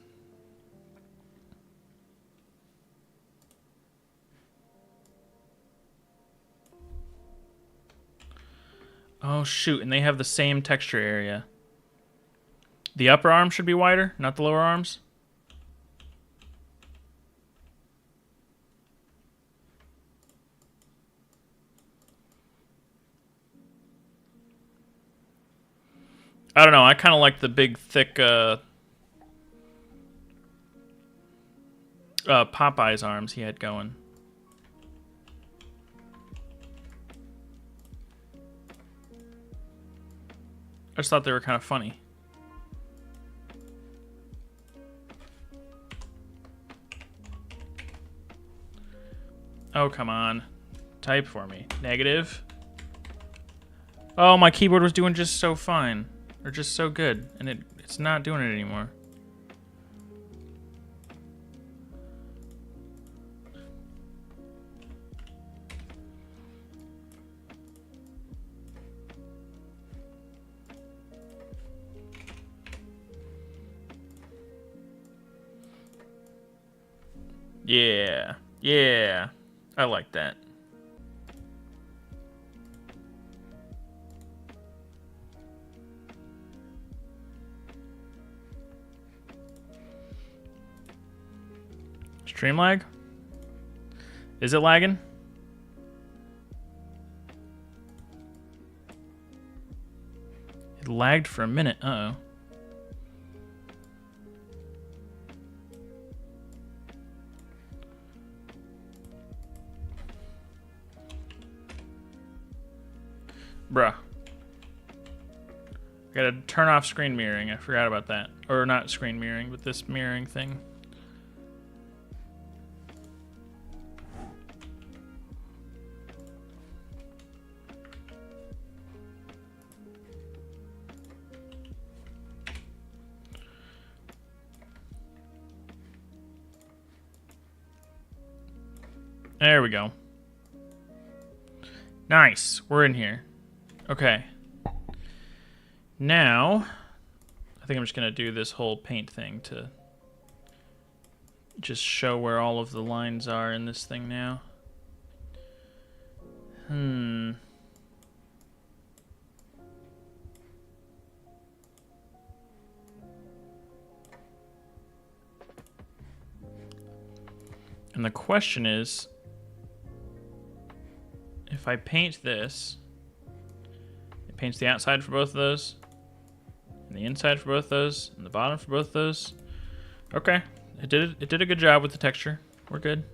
Oh, shoot. And they have the same texture area. The upper arm should be wider, not the lower arms. I don't know. I kind of like the big, thick Popeye's arms he had going. I just thought they were kind of funny. Oh, come on. Type for me. Negative. Oh, my keyboard was doing just so fine. Or just so good. And it's not doing it anymore. Yeah. Yeah. I like that. Stream lag? Is it lagging? It lagged for a minute. Uh-oh. Bruh. I gotta turn off screen mirroring. I forgot about that. Or not screen mirroring, but this mirroring thing. There we go. Nice. We're in here. Okay. Now, I think I'm just going to do this whole paint thing to just show where all of the lines are in this thing now. And the question is, if I paint this, it paints the outside for both of those, and the inside for both of those, and the bottom for both of those. Okay, it did a good job with the texture. We're good.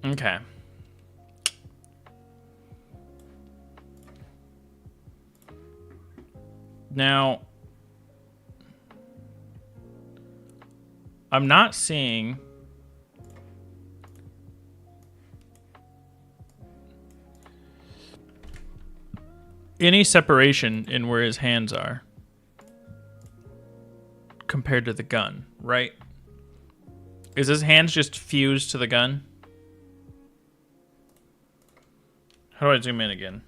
Okay. Now, I'm not seeing any separation in where his hands are compared to the gun, right? Is his hands just fused to the gun? How do I zoom in again?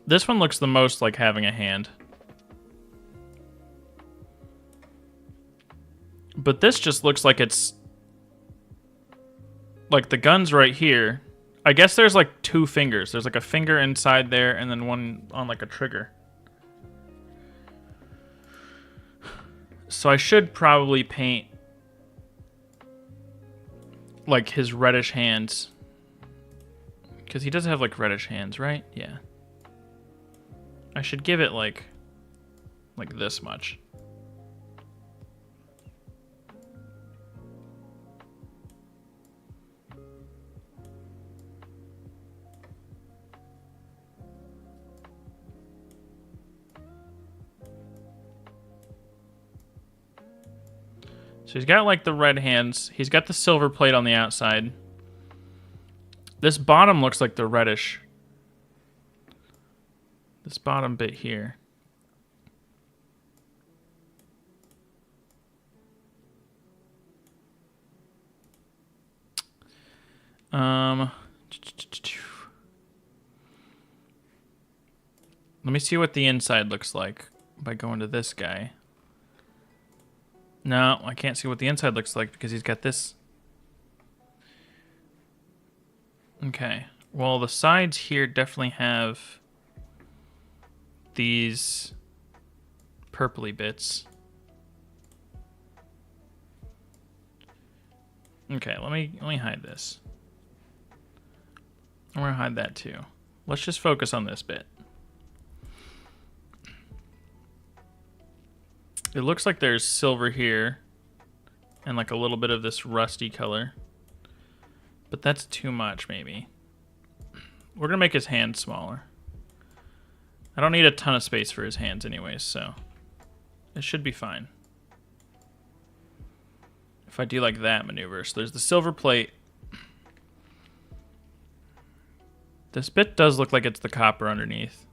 This one looks the most like having a hand. But this just looks like it's... like the gun's right here. I guess there's like two fingers. There's like a finger inside there and then one on like a trigger. So I should probably paint like his reddish hands. Because he does have like reddish hands, right? Yeah. I should give it like this much. So he's got like the red hands. He's got the silver plate on the outside. This bottom looks like the reddish. This bottom bit here. Let me see what the inside looks like by going to this guy. No, I can't see what the inside looks like because he's got this. Okay. Well, the sides here definitely have these purpley bits. Okay, let me hide this. I'm gonna hide that too. Let's just focus on this bit. It looks like there's silver here and like a little bit of this rusty color. But that's too much, maybe. We're gonna make his hands smaller. I don't need a ton of space for his hands anyways, so it should be fine. If I do like that maneuver. So there's the silver plate. This bit does look like it's the copper underneath.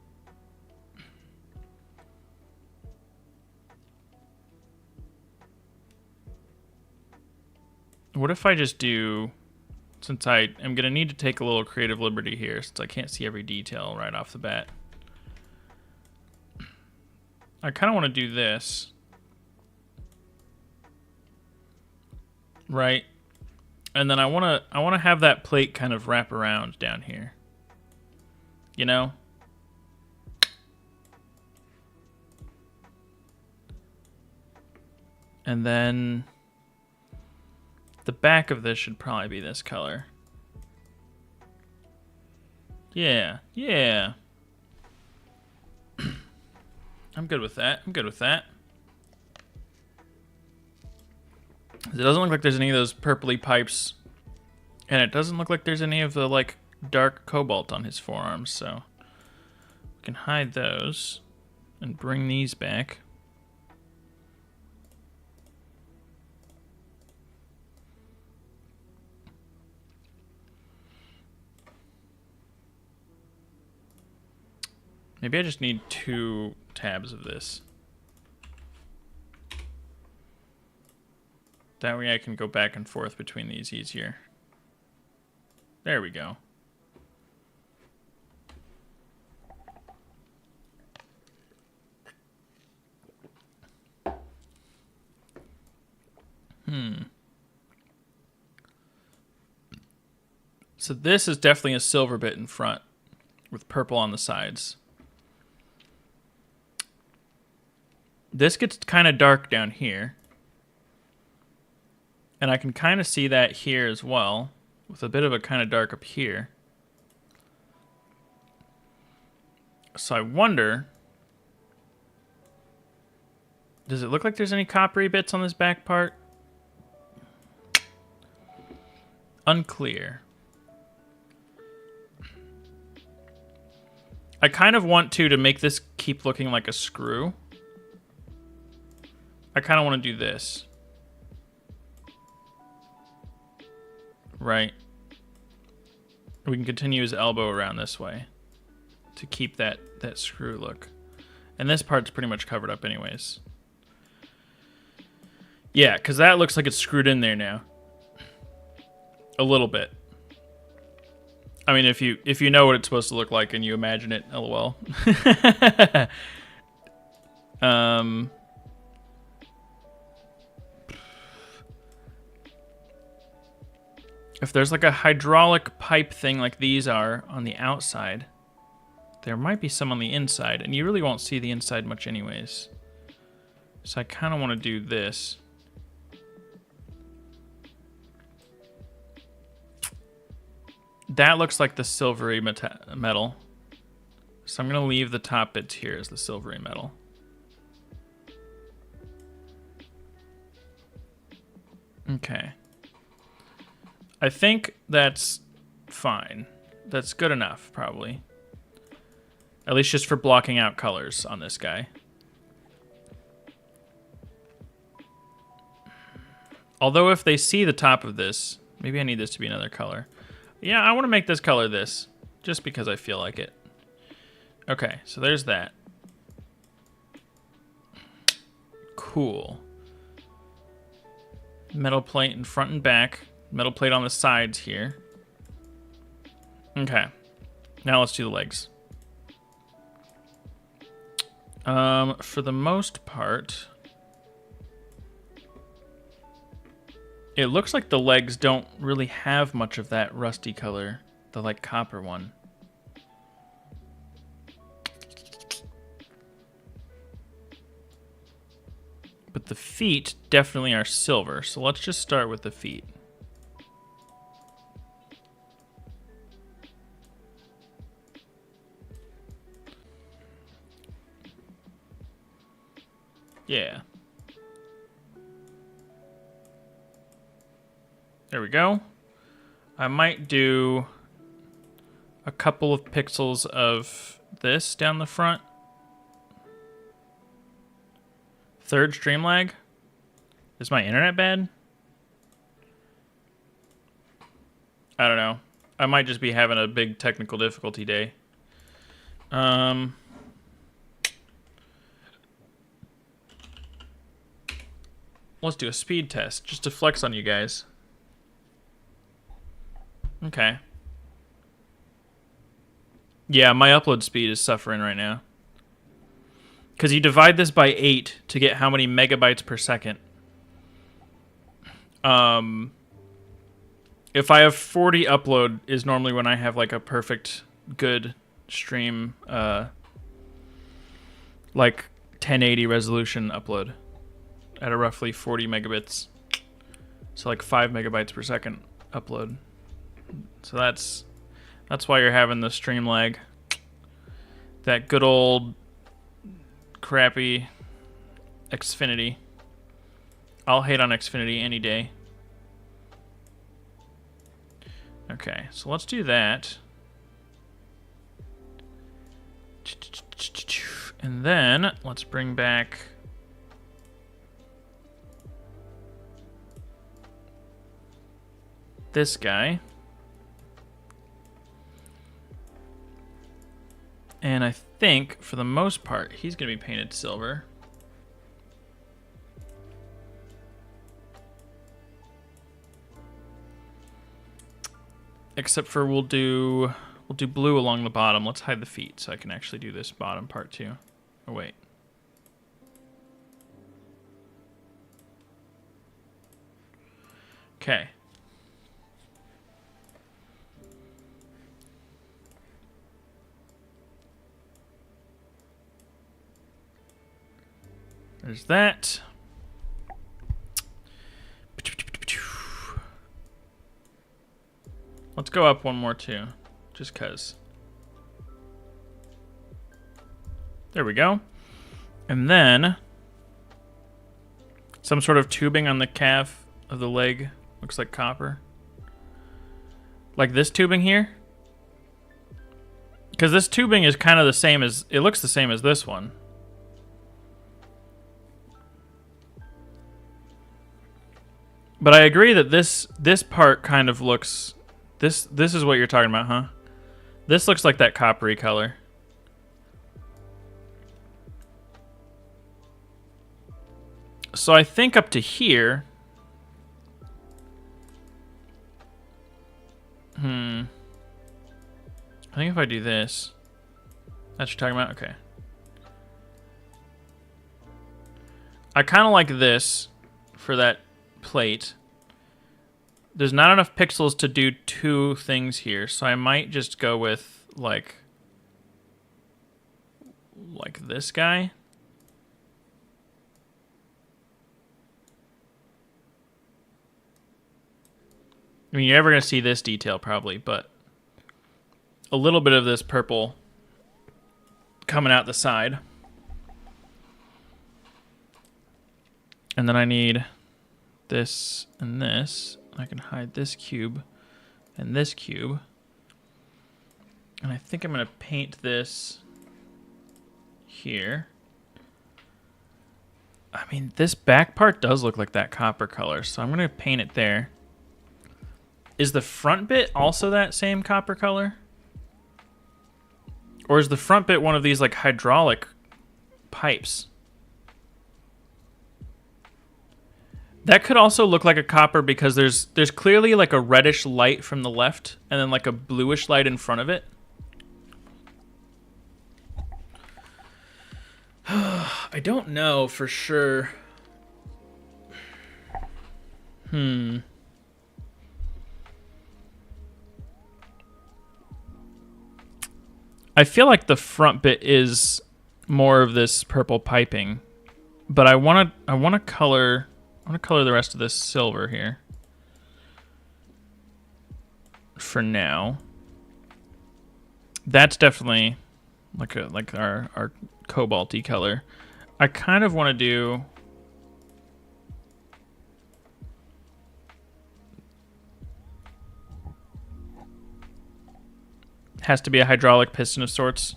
What if I just do, since I am going to need to take a little creative liberty here, since I can't see every detail right off the bat. I kind of want to do this. Right? And then I want to have that plate kind of wrap around down here. You know? And then the back of this should probably be this color. Yeah, yeah. I'm good with that. I'm good with that. It doesn't look like there's any of those purpley pipes. And it doesn't look like there's any of the, like, dark cobalt on his forearms, so we can hide those and bring these back. Maybe I just need 2 tabs of this. That way I can go back and forth between these easier. There we go. So this is definitely a silver bit in front with purple on the sides. This gets kind of dark down here. And I can kind of see that here as well, with a bit of a kind of dark up here. So I wonder, does it look like there's any coppery bits on this back part? Unclear. I kind of want to make this keep looking like a screw. I kind of want to do this. Right. We can continue his elbow around this way to keep that screw look. And this part's pretty much covered up anyways. Yeah, because that looks like it's screwed in there now. A little bit. I mean, if you know what it's supposed to look like and you imagine it, lol. If there's like a hydraulic pipe thing like these are on the outside, there might be some on the inside, and you really won't see the inside much anyways. So I kind of want to do this. That looks like the silvery metal. So I'm going to leave the top bits here as the silvery metal. Okay. I think that's fine. That's good enough, probably. At least just for blocking out colors on this guy. Although if they see the top of this, maybe I need this to be another color. Yeah, I want to make this color this, just because I feel like it. Okay, so there's that. Cool. Metal plate in front and back. Metal plate on the sides here. Okay. Now let's do the legs. For the most part, it looks like the legs don't really have much of that rusty color, the like copper one. But the feet definitely are silver, so let's just start with the feet. Yeah. There we go. I might do a couple of pixels of this down the front. Third stream lag? Is my internet bad? I don't know. I might just be having a big technical difficulty day. Let's do a speed test, just to flex on you guys. Okay. Yeah, my upload speed is suffering right now. Because you divide this by 8 to get how many megabytes per second. If I have 40 upload is normally when I have like a perfect good stream, like 1080 resolution upload at a roughly 40 megabits. So like 5 megabytes per second upload. So that's why you're having the stream lag. That good old crappy Xfinity. I'll hate on Xfinity any day. Okay, so let's do that. And then let's bring back this guy. And I think, for the most part, he's going to be painted silver. Except for we'll do blue along the bottom. Let's hide the feet so I can actually do this bottom part too. Oh, wait. Okay. There's that. Let's go up one more too, just cause. There we go. And then some sort of tubing on the calf of the leg. Looks like copper. Like this tubing here. Because this tubing is kind of the same as, it looks the same as this one. But I agree that this part kind of looks, this is what you're talking about, huh? This looks like that coppery color. So I think up to here. I think if I do this. That's what you're talking about? Okay. I kind of like this for that plate. There's not enough pixels to do two things here, so I might just go with like this guy. I mean, you're never going to see this detail probably, but a little bit of this purple coming out the side. And then I need this and this. I can hide this cube and this cube. And I think I'm going to paint this here. I mean, this back part does look like that copper color, so I'm going to paint it there. Is the front bit also that same copper color? Or is the front bit one of these like hydraulic pipes? That could also look like a copper because there's clearly like a reddish light from the left and then like a bluish light in front of it. I don't know for sure. I feel like the front bit is more of this purple piping, but I want to color the rest of this silver here for now. That's definitely like our cobalty color. I kind of want to do has to be a hydraulic piston of sorts.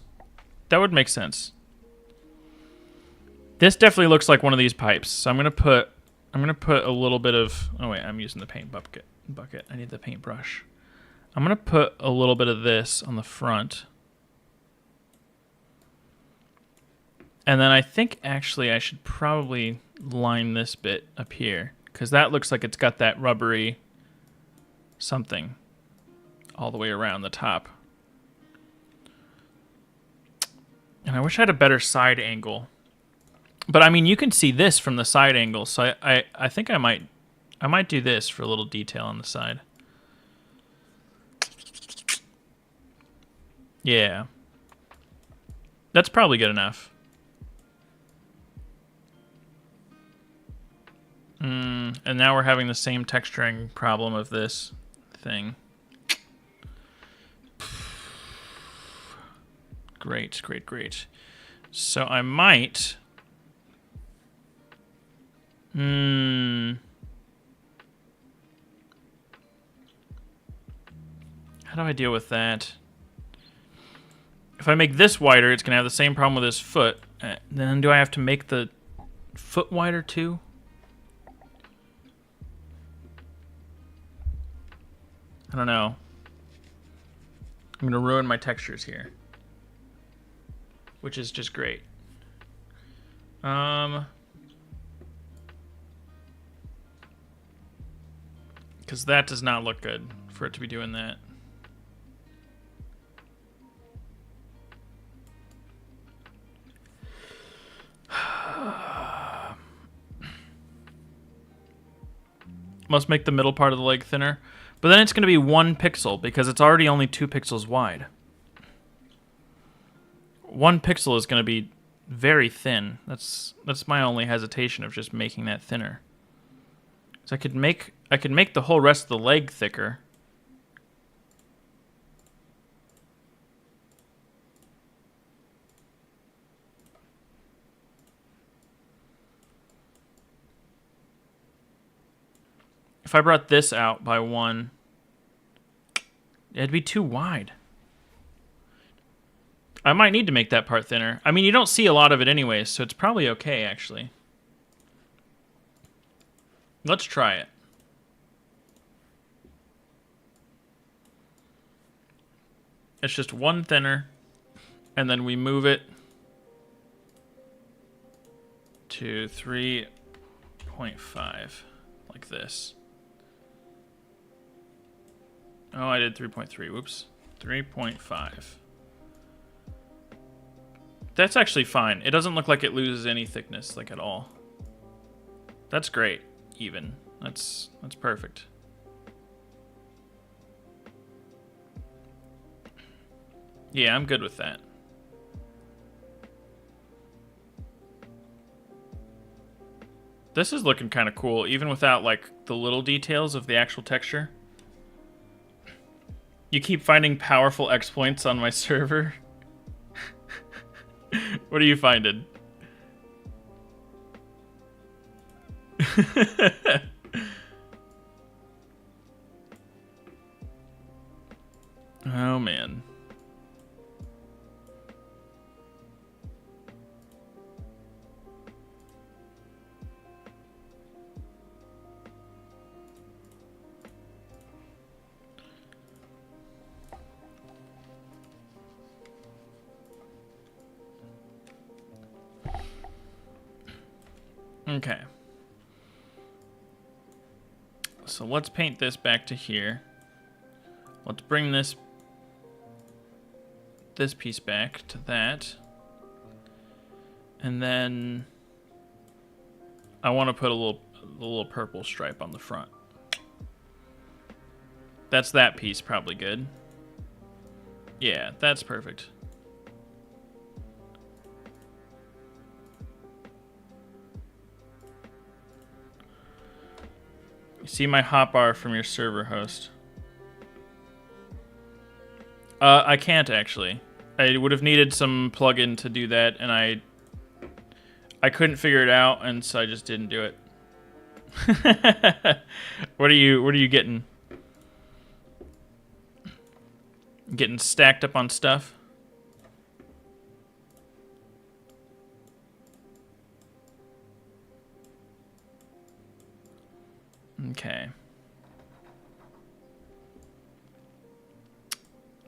That would make sense. This definitely looks like one of these pipes. So I'm gonna put a little bit of, oh wait, I'm using the paint bucket. I need the paintbrush. I'm gonna put a little bit of this on the front. And then I think actually I should probably line this bit up here because that looks like it's got that rubbery something all the way around the top. And I wish I had a better side angle. But I mean, you can see this from the side angle, so I think I might do this for a little detail on the side. Yeah. That's probably good enough. And now we're having the same texturing problem of this thing. Great, great, great. So I might... How do I deal with that? If I make this wider, it's going to have the same problem with this foot. Then do I have to make the foot wider too? I don't know. I'm going to ruin my textures here. Which is just great. Because that does not look good for it to be doing that. Must make the middle part of the leg thinner. But then it's going to be 1 pixel because it's already only 2 pixels wide. 1 pixel is going to be very thin. That's my only hesitation of just making that thinner. So I could make the whole rest of the leg thicker. If I brought this out by 1, it'd be too wide. I might need to make that part thinner. I mean, you don't see a lot of it anyways, so it's probably okay, actually. Let's try it. It's just 1 thinner, and then we move it to 3.5, like this. Oh, I did 3.3. Whoops. 3.5. That's actually fine. It doesn't look like it loses any thickness, like, at all. That's great, even. That's perfect. Yeah, I'm good with that. This is looking kind of cool, even without, like, the little details of the actual texture. You keep finding powerful exploits on my server. What are you finding? Oh, man. Okay. So let's paint this back to here. Let's bring this piece back to that. And then I want to put a little purple stripe on the front. That's that piece, probably good. Yeah, that's perfect. You see my hotbar from your server host. I can't actually. I would have needed some plugin to do that, and I couldn't figure it out, and so I just didn't do it. What are you getting? Getting stacked up on stuff? Okay.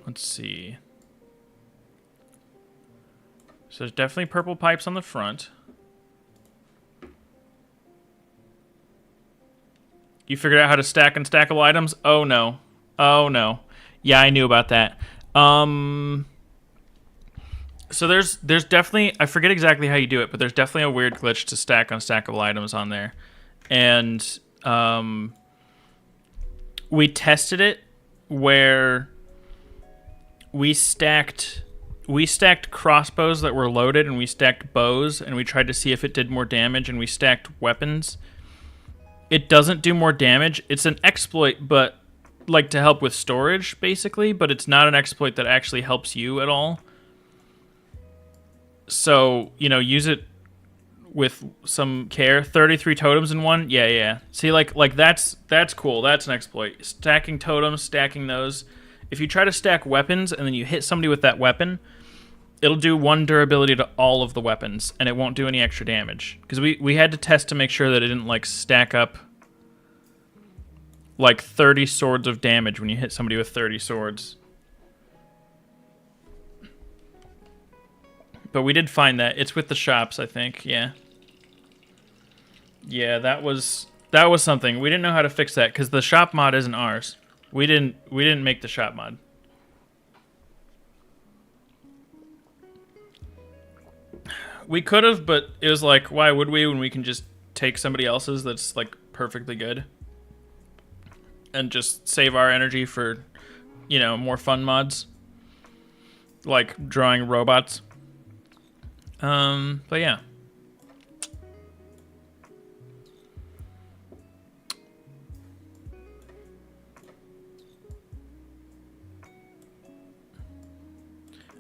Let's see. So there's definitely purple pipes on the front. You figured out how to stack unstackable items? Oh no. Oh no. Yeah, I knew about that. So there's definitely, I forget exactly how you do it, but there's definitely a weird glitch to stack unstackable items on there. And we tested it where we stacked crossbows that were loaded, and we stacked bows, and we tried to see if it did more damage, and we stacked weapons. It doesn't do more damage. It's an exploit, but like to help with storage, basically, but it's not an exploit that actually helps you at all. So, you know, use it with some care. 33 totems in one? Yeah. See, like that's cool. That's an exploit. Stacking totems, stacking those. If you try to stack weapons and then you hit somebody with that weapon, it'll do 1 durability to all of the weapons, and it won't do any extra damage. Because we had to test to make sure that it didn't, like, stack up, like, 30 swords of damage when you hit somebody with 30 swords. But we did find that. It's with the shops, I think. Yeah. Yeah, that was something. We didn't know how to fix that, because the shop mod isn't ours. We didn't make the shop mod. We could have, but it was like, why would we when we can just take somebody else's that's like perfectly good and just save our energy for, you know, more fun mods like drawing robots. But yeah.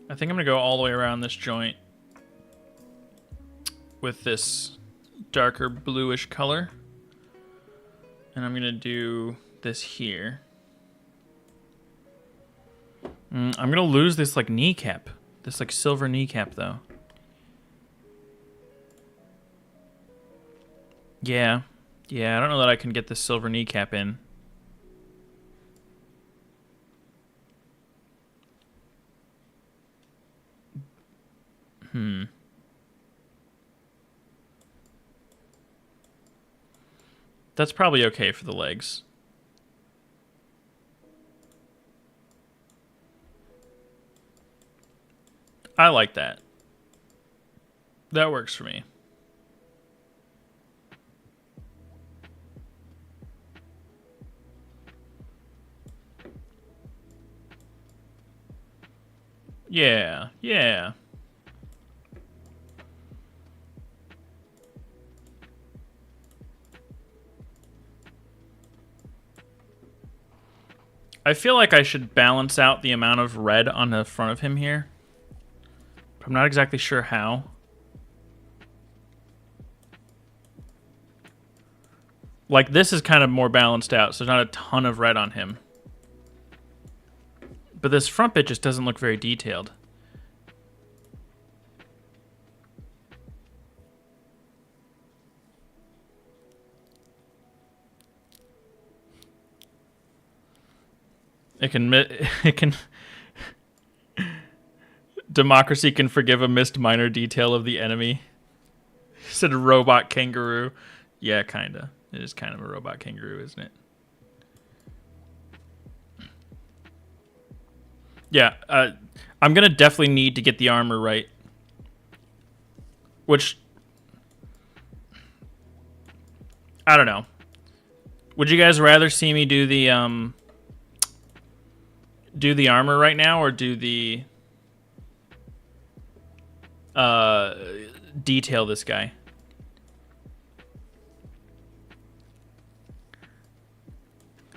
I think I'm gonna go all the way around this joint with this darker bluish color. And I'm gonna do this here. I'm gonna lose this like kneecap. This like silver kneecap though. Yeah. Yeah, I don't know that I can get this silver kneecap in. That's probably okay for the legs. I like that. That works for me. Yeah, yeah. I feel like I should balance out the amount of red on the front of him here. But I'm not exactly sure how. Like, this is kind of more balanced out, so there's not a ton of red on him. But this front bit just doesn't look very detailed. It can democracy can forgive a missed minor detail of the enemy. Said a robot kangaroo. Yeah, kinda. It is kind of a robot kangaroo, isn't it? Yeah, I'm gonna definitely need to get the armor right. Which, I don't know. Would you guys rather see me do the armor right now, or do the detail this guy?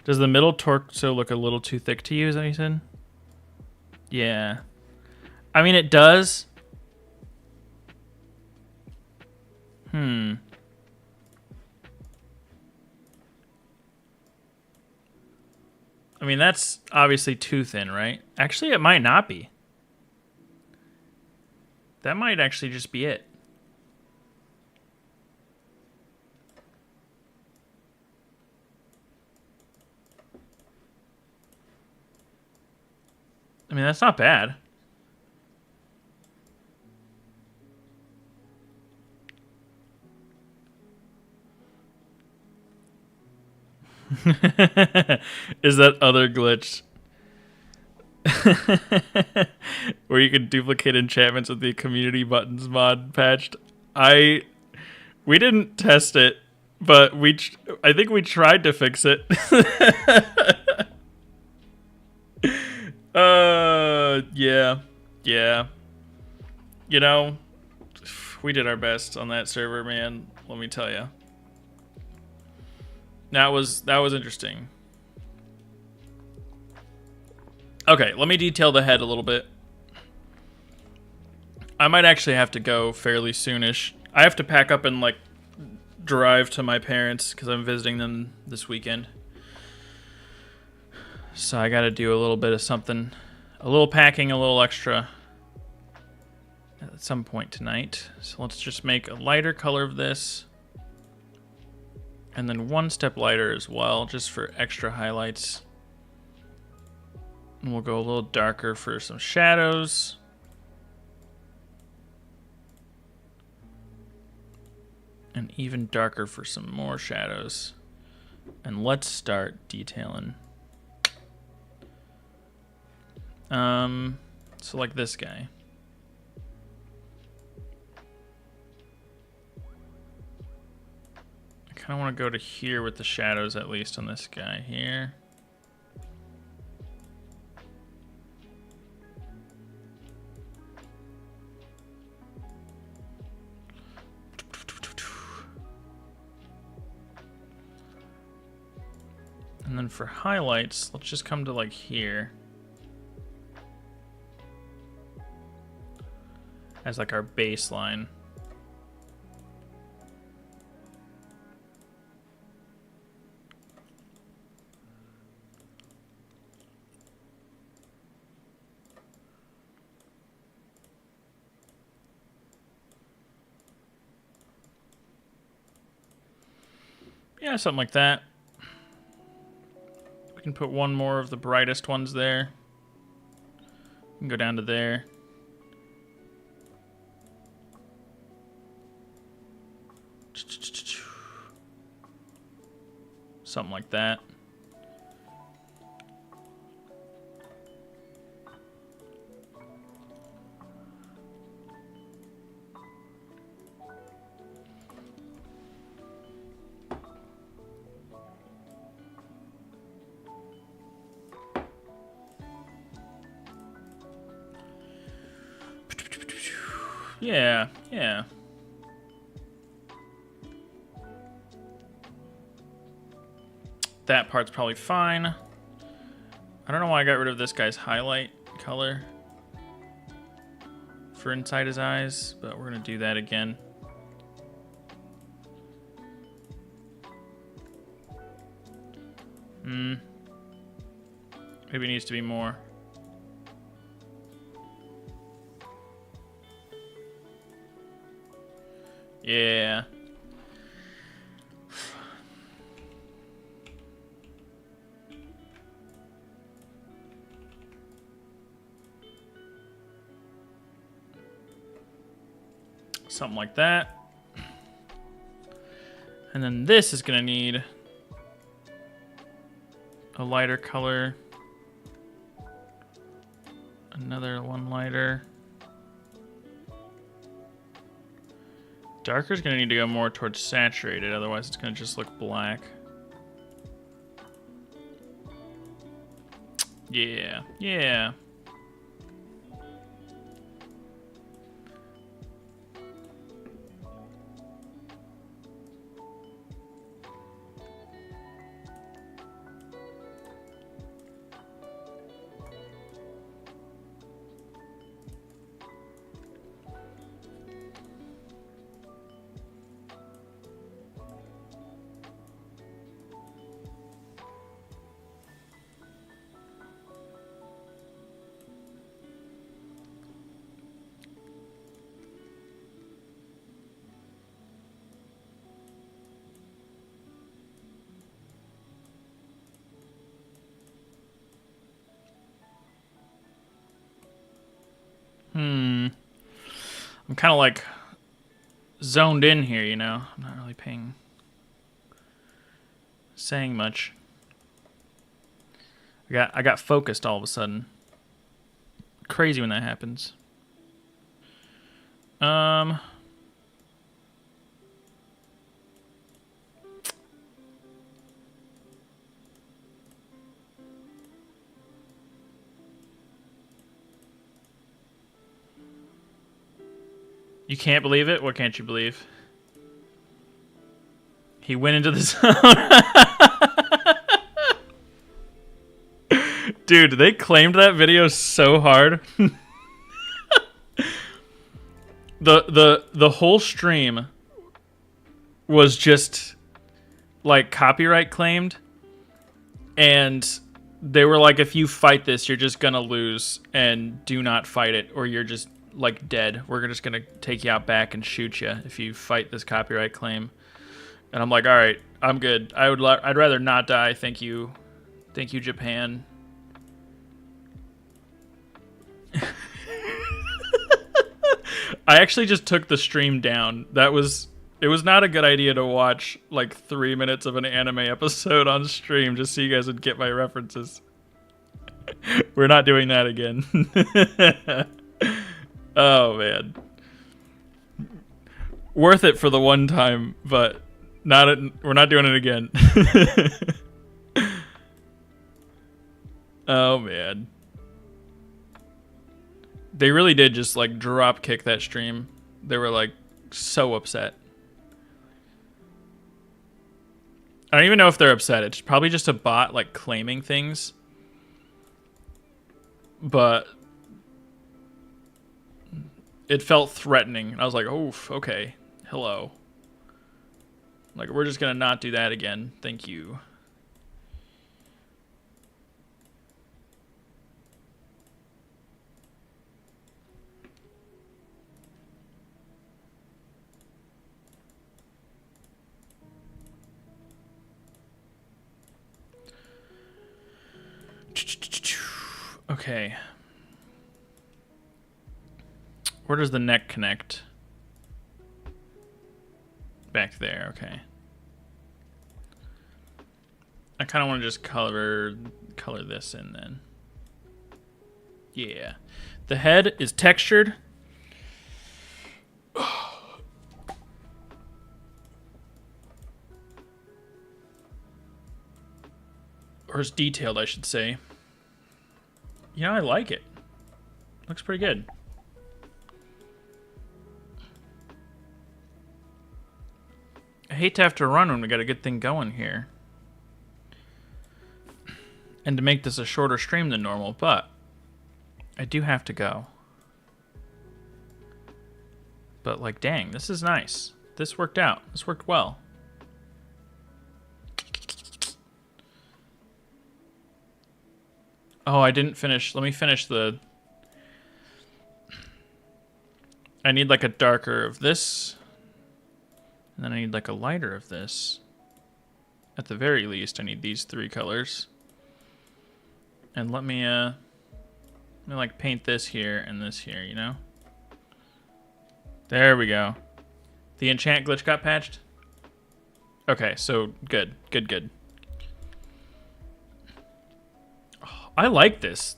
Does the middle torso look a little too thick to you, is that what you said? Yeah. I mean, it does. I mean, that's obviously too thin, right? Actually, it might not be. That might actually just be it. I mean, that's not bad. Is that other glitch? Where you can duplicate enchantments with the community buttons mod patched. We didn't test it, but I think we tried to fix it. Yeah. You know, we did our best on that server, man. Let me tell you. That was interesting. Okay, let me detail the head a little bit. I might actually have to go fairly soonish. I have to pack up and like drive to my parents because I'm visiting them this weekend. So I got to do a little bit of something, a little packing, a little extra at some point tonight. So let's just make a lighter color of this. And then one step lighter as well, just for extra highlights. And we'll go a little darker for some shadows. And even darker for some more shadows. And let's start detailing. So like this guy. I kind of want to go to here with the shadows, at least on this guy here. And then for highlights, let's just come to like here. As like our baseline. Yeah, something like that. We can put one more of the brightest ones there. We can go down to there. Something like that. Yeah, yeah. That part's probably fine. I don't know why I got rid of this guy's highlight color for inside his eyes, but we're gonna do that again. Maybe it needs to be more. Yeah. Something like that. And then this is gonna need a lighter color. Another one lighter. Darker is gonna need to go more towards saturated, otherwise it's gonna just look black. Yeah, yeah. I'm kind of like zoned in here, you know. I'm not really saying much. I got focused all of a sudden. Crazy when that happens. You can't believe it? What can't you believe? He went into the zone. Dude, they claimed that video so hard. The whole stream was just like copyright claimed, and they were like, if you fight this, you're just gonna lose, and do not fight it, or you're just like dead. We're just gonna take you out back and shoot you if you fight this copyright claim. And I'm like, all right, I'm good. I'd rather not die. Thank you, Japan. I actually just took the stream down. It was not a good idea to watch like 3 minutes of an anime episode on stream just so you guys would get my references. We're not doing that again. Oh, man. Worth it for the one time, but we're not doing it again. Oh, man. They really did just, like, drop kick that stream. They were, like, so upset. I don't even know if they're upset. It's probably just a bot, like, claiming things. But it felt threatening. I was like, oof, okay. Hello. Like, we're just gonna not do that again. Thank you. Okay. Where does the neck connect? Back there, okay. I kind of want to just color this in then. Yeah. The head is textured. Or it's detailed, I should say. Yeah, I like it. Looks pretty good. I hate to have to run when we got a good thing going here. and to make this a shorter stream than normal, but I do have to go. But, like, dang, this is nice. This worked out. This worked well. Oh, I didn't finish. Let me finish the... I need, like, a darker of this. And then I need, like, a lighter of this. At the very least, I need these 3 colors. And let me like, paint this here and this here, you know? There we go. The enchant glitch got patched? Okay, so good. Good. Oh, I like this.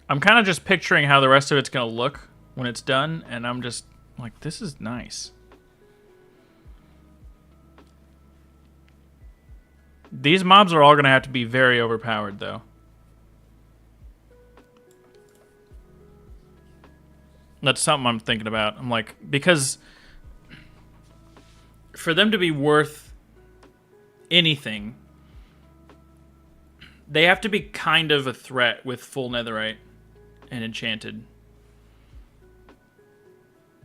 I'm kind of just picturing how the rest of it's going to look when it's done, and I'm just like, this is nice. These mobs are all going to have to be very overpowered, though. That's something I'm thinking about. I'm like, because for them to be worth anything, they have to be kind of a threat with full netherite and enchanted.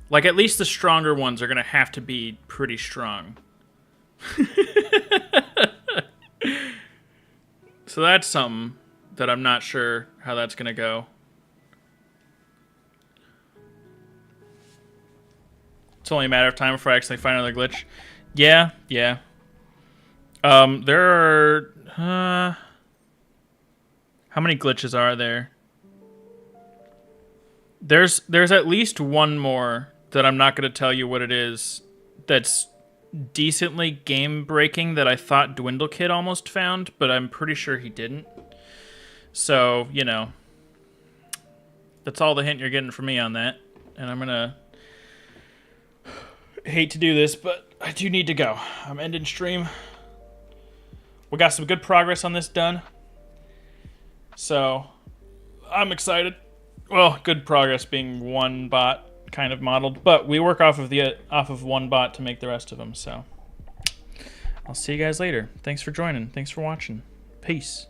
Like, at least the stronger ones are going to have to be pretty strong. So that's something that I'm not sure how that's going to go. It's only a matter of time before I actually find another glitch. Yeah. There are... how many glitches are there? There's at least one more that I'm not going to tell you what it is that's decently game-breaking that I thought Dwindle Kid almost found, but I'm pretty sure he didn't. So, you know, that's all the hint you're getting from me on that. And I'm going to... hate to do this, but I do need to go. I'm ending stream. We got some good progress on this done. So, I'm excited. Well, good progress being one bot kind of modeled, but we work off of one bot to make the rest of them, so. I'll see you guys later. Thanks for joining. Thanks for watching. Peace.